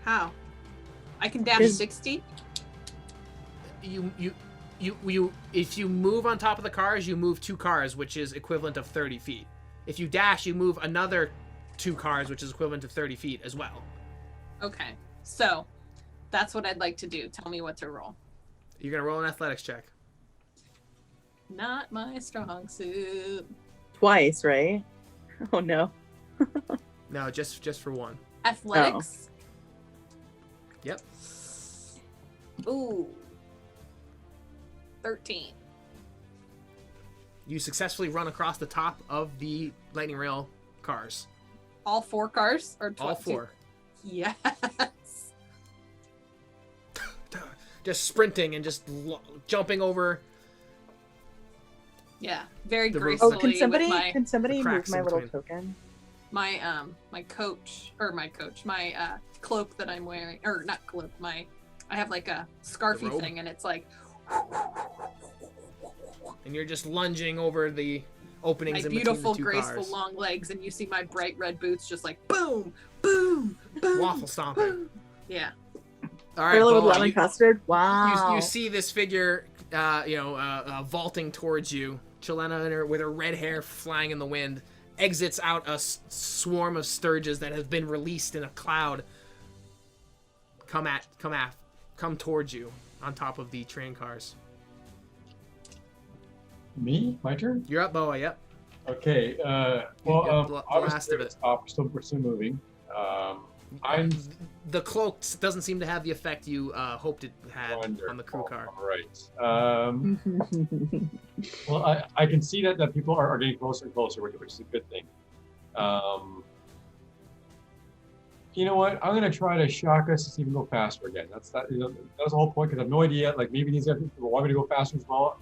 How? I can dash Is- 60. You if you move on top of the cars, you move 2 cars, which is equivalent of 30 feet. If you dash, you move another 2 cars, which is equivalent to 30 feet as well. Okay. So that's what I'd like to do. Tell me what to roll. You're gonna roll an athletics check. Not my strong suit. Twice, right? Oh no. No, just for 1. Athletics. Yep. Ooh. 13. You successfully run across the top of the lightning rail cars. All 4 cars? Or All 4. Yes. Just sprinting and just jumping over. Yeah. Very The- gracefully Oh, can somebody with can somebody the move cracks my in little between. token? my cloak that I'm wearing, or not cloak, I have like a scarfy robe? thing, and it's like And you're just lunging over the openings my in between beautiful, the 2 graceful cars. long legs, and you see my bright red boots just like boom, boom, boom. Waffle stomping. boom. Yeah. All right, Qirla with Bhola, lemon custard. Wow. you see this figure, vaulting towards you. Qiylnna, with her red hair flying in the wind, exits out a swarm of sturges that have been released in a cloud. Come towards you on top of the train cars. Me? My turn? You're up, Boa. Yep. Okay. the last of it. We're still moving. I'm The cloak doesn't seem to have the effect you hoped it had wonderful. on the crew car. All right. Well, I can see that people are getting closer and closer, which is a good thing. You know what? I'm gonna try to shock us to see if we can go faster again. That was the whole point, because I have no idea. Like, maybe these guys want me to go faster as well.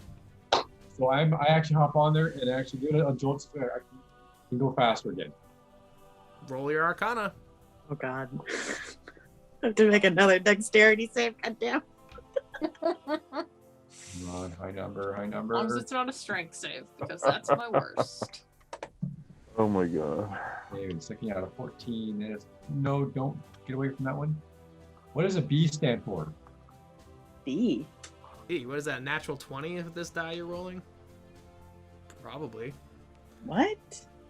So I actually hop on there and actually do a jolt so I can go faster again. Roll your Arcana. Oh god. I have to make another dexterity save. Goddamn. Come on, high number. As long as it's not a strength save, because that's my worst. Oh my god. Okay, sticking out of 14. No, don't get away from that one. What does a B stand for? B. Hey, what is that? Natural 20 of this die you're rolling? Probably. What?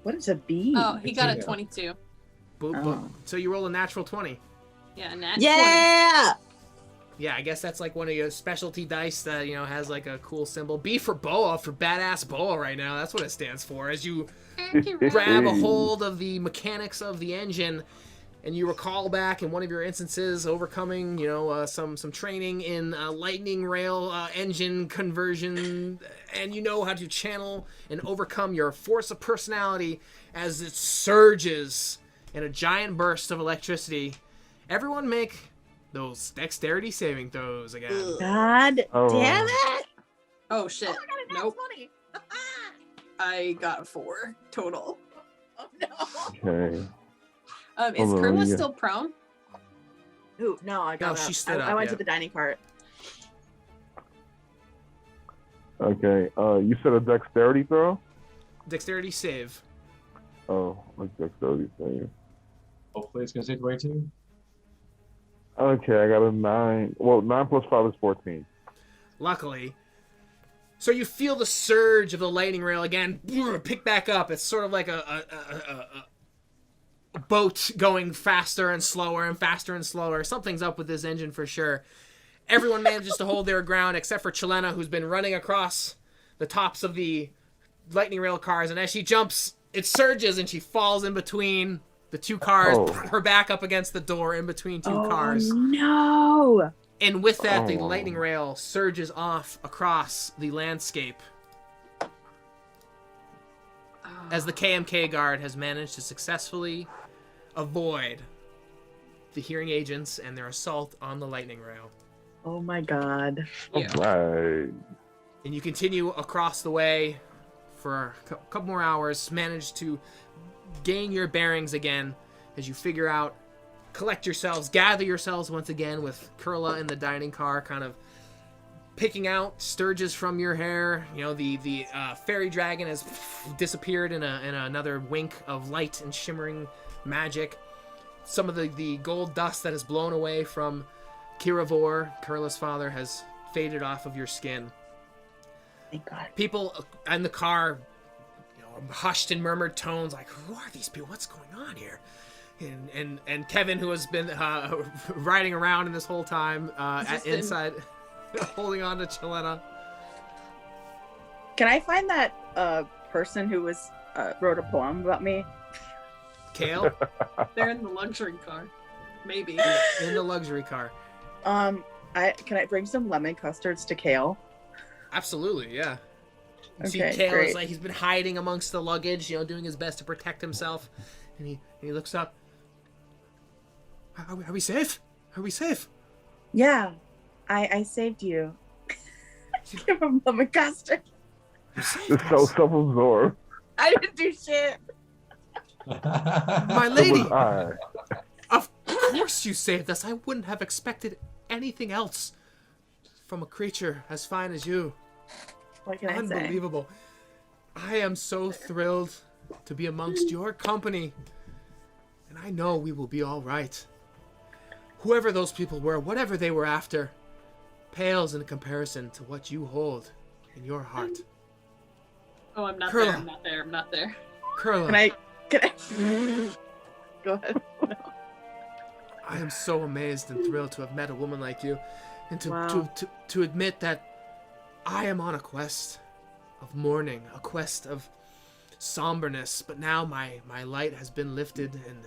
What is a B? Oh, he got a Yeah. 22. Boop, boop. So you roll a natural 20. Yeah, nat 20. Yeah. Yeah, I guess that's like one of your specialty dice that, has like a cool symbol. B for Boa, for badass Boa right now. That's what it stands for. As you grab a hold of the mechanics of the engine, and you recall back in one of your instances overcoming, some training in lightning rail engine conversion, and you know how to channel and overcome your force of personality as it surges in a giant burst of electricity. Everyone make those dexterity saving throws again. God Oh. damn it. Oh shit. Oh, I got a nat Nope. 20. I got a 4 total. Oh no. Okay. Is Hold on, Qirla yeah. still prone? Ooh, no, I got No, up. she stood I up, went yeah. to the dining cart. Okay. You said a dexterity throw? Dexterity save. Oh, like dexterity thing. Hopefully it's gonna stay the way too. Okay, I got a 9. Well, 9 plus 5 is 14. Luckily. So you feel the surge of the lightning rail again, pick back up. It's sort of like a boat going faster and slower and faster and slower. Something's up with this engine for sure. Everyone manages to hold their ground except for Qiylnna, who's been running across the tops of the lightning rail cars. And as she jumps, it surges and she falls in between the 2 cars, Oh. her back up against the door in between 2 cars. No. And with that, the Oh. lightning rail surges off across the landscape as the KMK Guard has managed to successfully avoid the hearing agents and their assault on the lightning rail. Oh my god. Yeah. Right. And you continue across the way for a couple more hours, manage to gain your bearings again as you figure out collect yourselves, gather yourselves once again with Qirla in the dining car, kind of picking out sturges from your hair. You know, the fairy dragon has disappeared in another wink of light and shimmering magic. Some of the gold dust that has blown away from Kiravor, Qirla's father, has faded off of your skin. Thank God. People in the car, you know, hushed in murmured tones, like, "Who are these people? What's going on here?" And Kevin, who has been riding around in this whole time inside, holding on to Qiylnna. Can I find that person who wrote a poem about me? Kale, They're in the luxury car. Maybe. in the luxury car. Can I bring some lemon custards to Kale? Absolutely, yeah. You Okay, see Kale great. is like, he's been hiding amongst the luggage, you know, doing his best to protect himself. And he looks up. Are we safe? Are we safe? Yeah, I saved you. Give him lemon custard. You saved It's so us. self-absorbed. I didn't do shit. My It lady! was I. Of course you saved us. I wouldn't have expected anything else from a creature as fine as you. What can I say? Unbelievable. I am so thrilled to be amongst your company. And I know we will be all right. Whoever those people were, whatever they were after, pales in comparison to what you hold in your heart. Oh, I'm not Qirla. there. I'm not there. I'm not there. Qirla, Can I? Go ahead. I am so amazed and thrilled to have met a woman like you, and Wow. to admit that I am on a quest of mourning, a quest of somberness, but now my light has been lifted and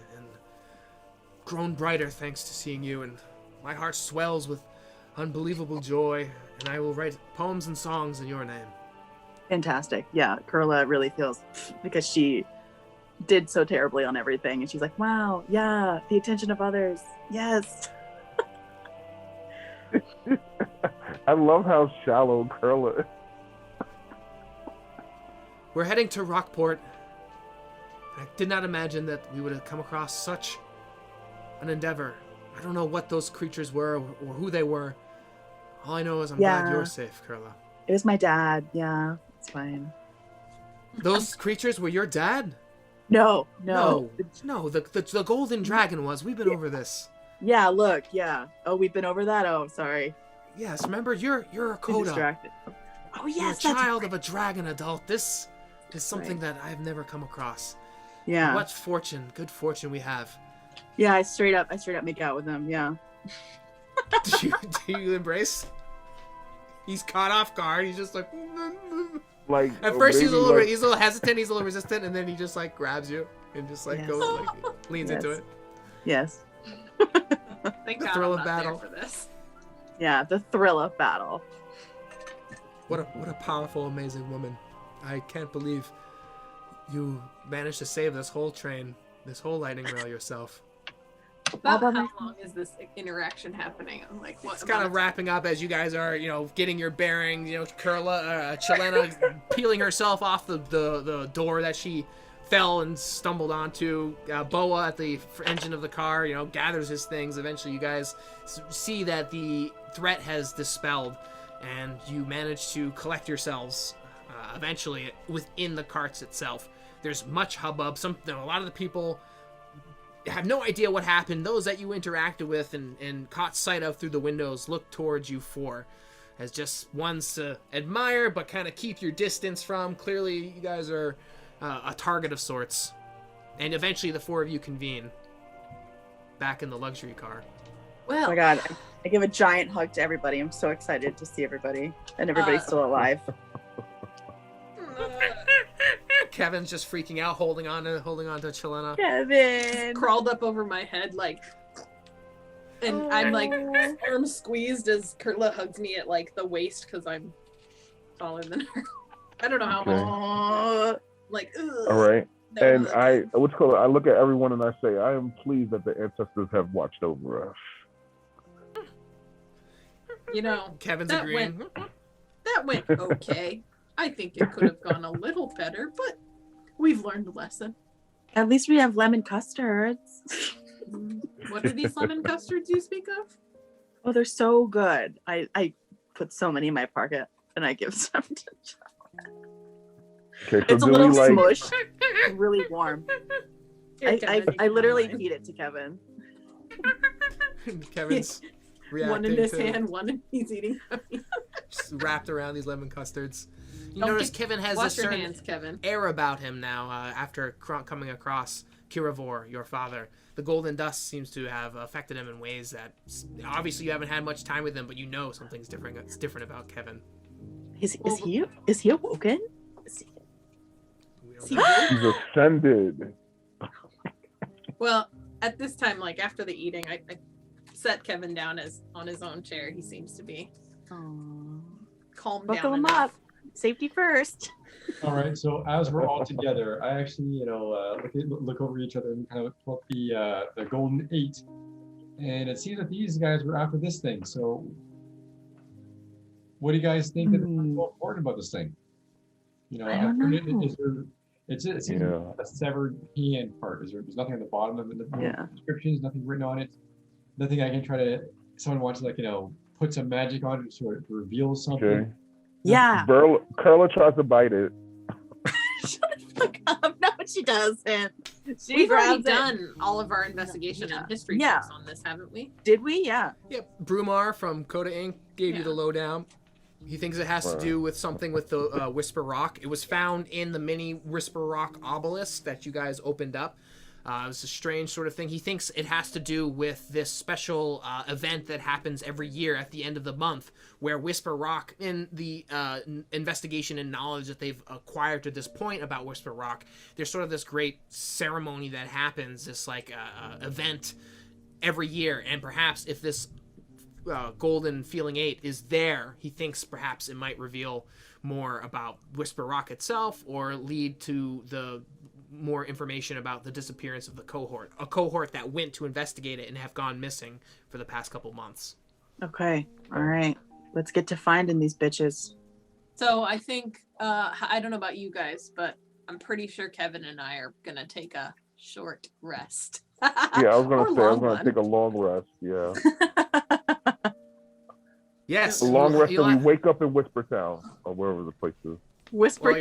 grown brighter thanks to seeing you, and my heart swells with unbelievable joy, and I will write poems and songs in your name. Fantastic. Yeah, Qirla really feels, because she did so terribly on everything, and she's like, wow, yeah, the attention of others. Yes. I love how shallow Qirla is. We're heading to Rockport. I did not imagine that we would have come across such an endeavor. I don't know what those creatures were or who they were. All I know is I'm glad Yeah. you're safe, Qirla. It was my dad. Yeah, it's fine. Those creatures were your dad? No. No, the golden dragon was. We've been over this. Yeah, look, yeah. Oh, we've been over that? Oh, sorry. Yes, remember, you're a I'm Coda. distracted. Oh, You're yes, a that's child right. of a dragon adult. This is something Right. that I've never come across. Yeah. What fortune, good fortune we have. Yeah, I straight up make out with him. Yeah. Do you embrace? He's caught off guard. He's just like... Like At first he's a little like, he's a little hesitant, he's a little resistant, and then he just like grabs you and just like Yes. goes like leans into Yes. it. Yes. Thank The God thrill I'm of not battle. there for this. Yeah, the thrill of battle. What a powerful, amazing woman. I can't believe you managed to save this whole train, this whole lightning rail yourself. About by how myself. long is this interaction happening? I'm like, what? It's kind of wrapping up as you guys are, you know, getting your bearings. You know, Qiylnna peeling herself off the door that she fell and stumbled onto. Boa at the engine of the car, you know, gathers his things. Eventually, you guys see that the threat has dispelled, and you manage to collect yourselves. Eventually, within the carts itself, there's much hubbub. A lot of the people have no idea what happened. Those that you interacted with and caught sight of through the windows look towards you as just ones to admire but kind of keep your distance from. Clearly, you guys are a target of sorts. And eventually the four of you convene back in the luxury car. Oh Well, my God. I give a giant hug to everybody. I'm so excited to see everybody. And everybody's still alive. Kevin's just freaking out, holding on to Qiylnna. Kevin. crawled up over my head, like, and I'm like arm squeezed as Qirla hugs me at like the waist because I'm taller than her. I don't know how Okay. much. Aw. Like, ugh. all right. No, And look. I look at everyone and I say, I am pleased that the ancestors have watched over us. You know, Kevin's that agreeing. that went okay. I think it could have gone a little better, but we've learned a lesson. At least we have lemon custards. What are these lemon custards you speak of? Oh, they're so good. I put so many in my pocket and I give some to John. Okay, so It's a do little we like? smush, really warm. Here, Kevin, I you literally can have feed it to Kevin. Kevin's mine. reacting One in his to hand, one in he's eating. just wrapped around these lemon custards. You Don't notice get- Kevin has a Wash your certain hands, Kevin. air about him now after coming across Qiylnna, your father. The golden dust seems to have affected him in ways that obviously you haven't had much time with him, but you know something's different. It's different about Kevin. Is he awoken? We don't Is he know. woke? He's ascended. Well, at this time, like after the eating, I set Kevin down on his own chair. He seems to be calmed Buckle down him enough. up. Safety first. All right. So as we're all together, I actually, look over each other and kind of pull up the golden 8, and it seems that these guys were after this thing. So, what do you guys think that is so important about this thing? I don't know. It seems a severed hand part. There's nothing on the bottom of it. No descriptions, nothing written on it. Nothing I can try to. Someone wants to put some magic on it so it reveals something. Okay. Yeah. Qirla tries to bite it. Shut the fuck up. No, she doesn't. She We've already grabs it. done all of our investigation and history Yeah. checks on this, haven't we? Did we? Yeah. Yep, Brumar from Coda Inc. gave you Yeah. the lowdown. He thinks it has to do with something with the Whisper Rock. It was found in the mini Whisper Rock obelisk that you guys opened up. It was a strange sort of thing. He thinks it has to do with this special event that happens every year at the end of the month, where Whisper Rock, in the investigation and knowledge that they've acquired to this point about Whisper Rock, there's sort of this great ceremony that happens, this event every year. And perhaps if this golden feeling 8 is there, he thinks perhaps it might reveal more about Whisper Rock itself or lead to the more information about the disappearance of the a cohort that went to investigate it and have gone missing for the past couple months. Okay. All right. Let's get to finding these bitches. So I think I don't know about you guys, but I'm pretty sure Kevin and I are gonna take a short rest. Yeah, I was Or gonna say I was long gonna one. take a long rest. Yeah, Yes, a long rest you'll till we have- wake up in Whisper Town or wherever the place is. Whisper.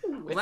Well, well,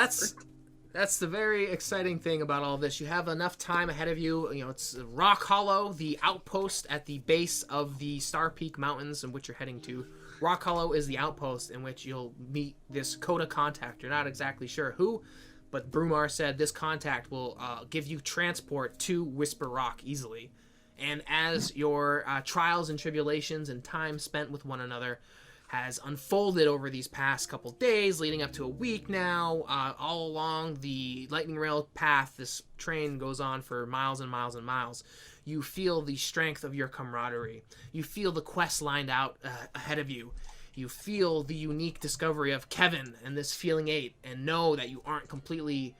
that's the very exciting thing about all this. You have enough time ahead of you. You know, it's Rockhollow, the outpost at the base of the Star Peak Mountains in which you're heading to. Rockhollow is the outpost in which you'll meet this Coda contact. You're not exactly sure who, but Brumar said this contact will give you transport to Whisper Rock easily. And as your trials and tribulations and time spent with one another has unfolded over these past couple days, leading up to a week now, all along the lightning rail path, this train goes on for miles and miles and miles. You feel the strength of your camaraderie. You feel the quest lined out ahead of you. You feel the unique discovery of Kevin and this feeling 8, and know that you aren't completely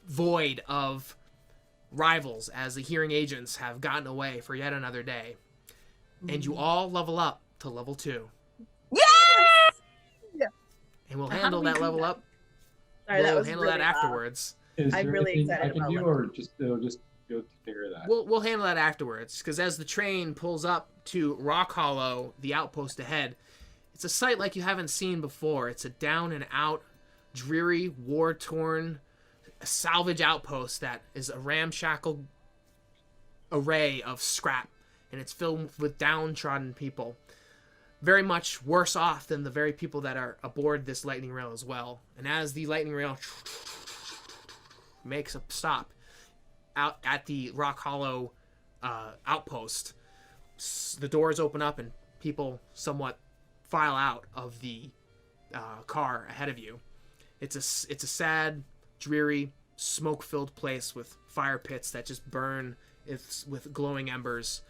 void of rivals as the hearing agents have gotten away for yet another day. And you all level up to level 2. And we'll How do handle we that do level that? up. Sorry, that we'll was handle really that loud. afterwards. Is I'm there really anything excited I can about do, level or it'll just go to figure that? We'll handle that afterwards, because as the train pulls up to Rockhollow, the outpost ahead, it's a sight like you haven't seen before. It's a down and out, dreary, war-torn, salvage outpost that is a ramshackle array of scrap, and it's filled with downtrodden people. Very much worse off than the very people that are aboard this lightning rail as well. And as the lightning rail makes a stop out at the Rockhollow outpost, the doors open up and people somewhat file out of the car ahead of you. It's a sad, dreary, smoke-filled place with fire pits that just burn with glowing embers.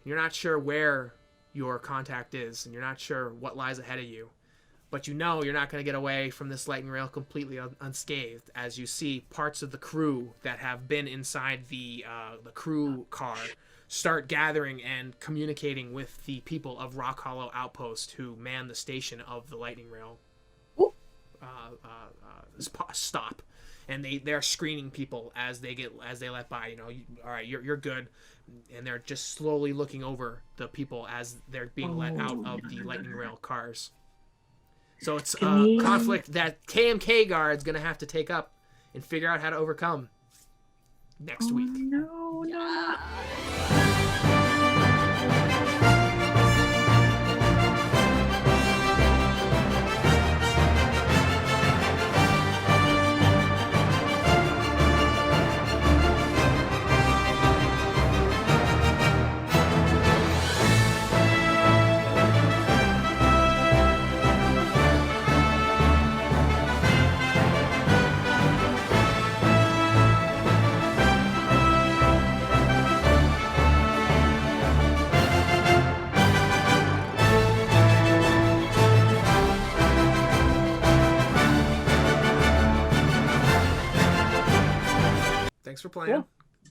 You're not sure where your contact is, and you're not sure what lies ahead of you, but you know you're not going to get away from this lightning rail completely unscathed, as you see parts of the crew that have been inside the crew car start gathering and communicating with the people of Rockhollow Outpost who man the station of the lightning rail stop. and they're screening people as they let by. You know, all right, you're good, and they're just slowly looking over the people as they're being let out of the lightning rail cars. So it's a conflict that KMK Guard's gonna have to take up and figure out how to overcome next week. No. Thanks for playing.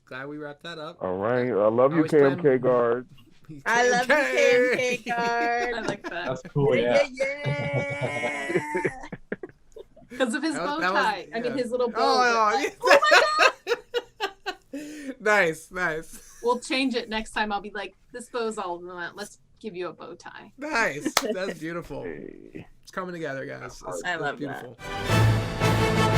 Glad we wrapped that up. All right. I love you, Always KMK plan- Guard. I love you, KMK Guard. I like that. That's cool. Yeah. Yeah. Because of his bow tie. I mean, his little bow. Oh, oh my god! Nice. We'll change it next time. I'll be like, this bow's all let's give you a bow tie. Nice. That's beautiful. Hey. It's coming together, guys. I love beautiful. that.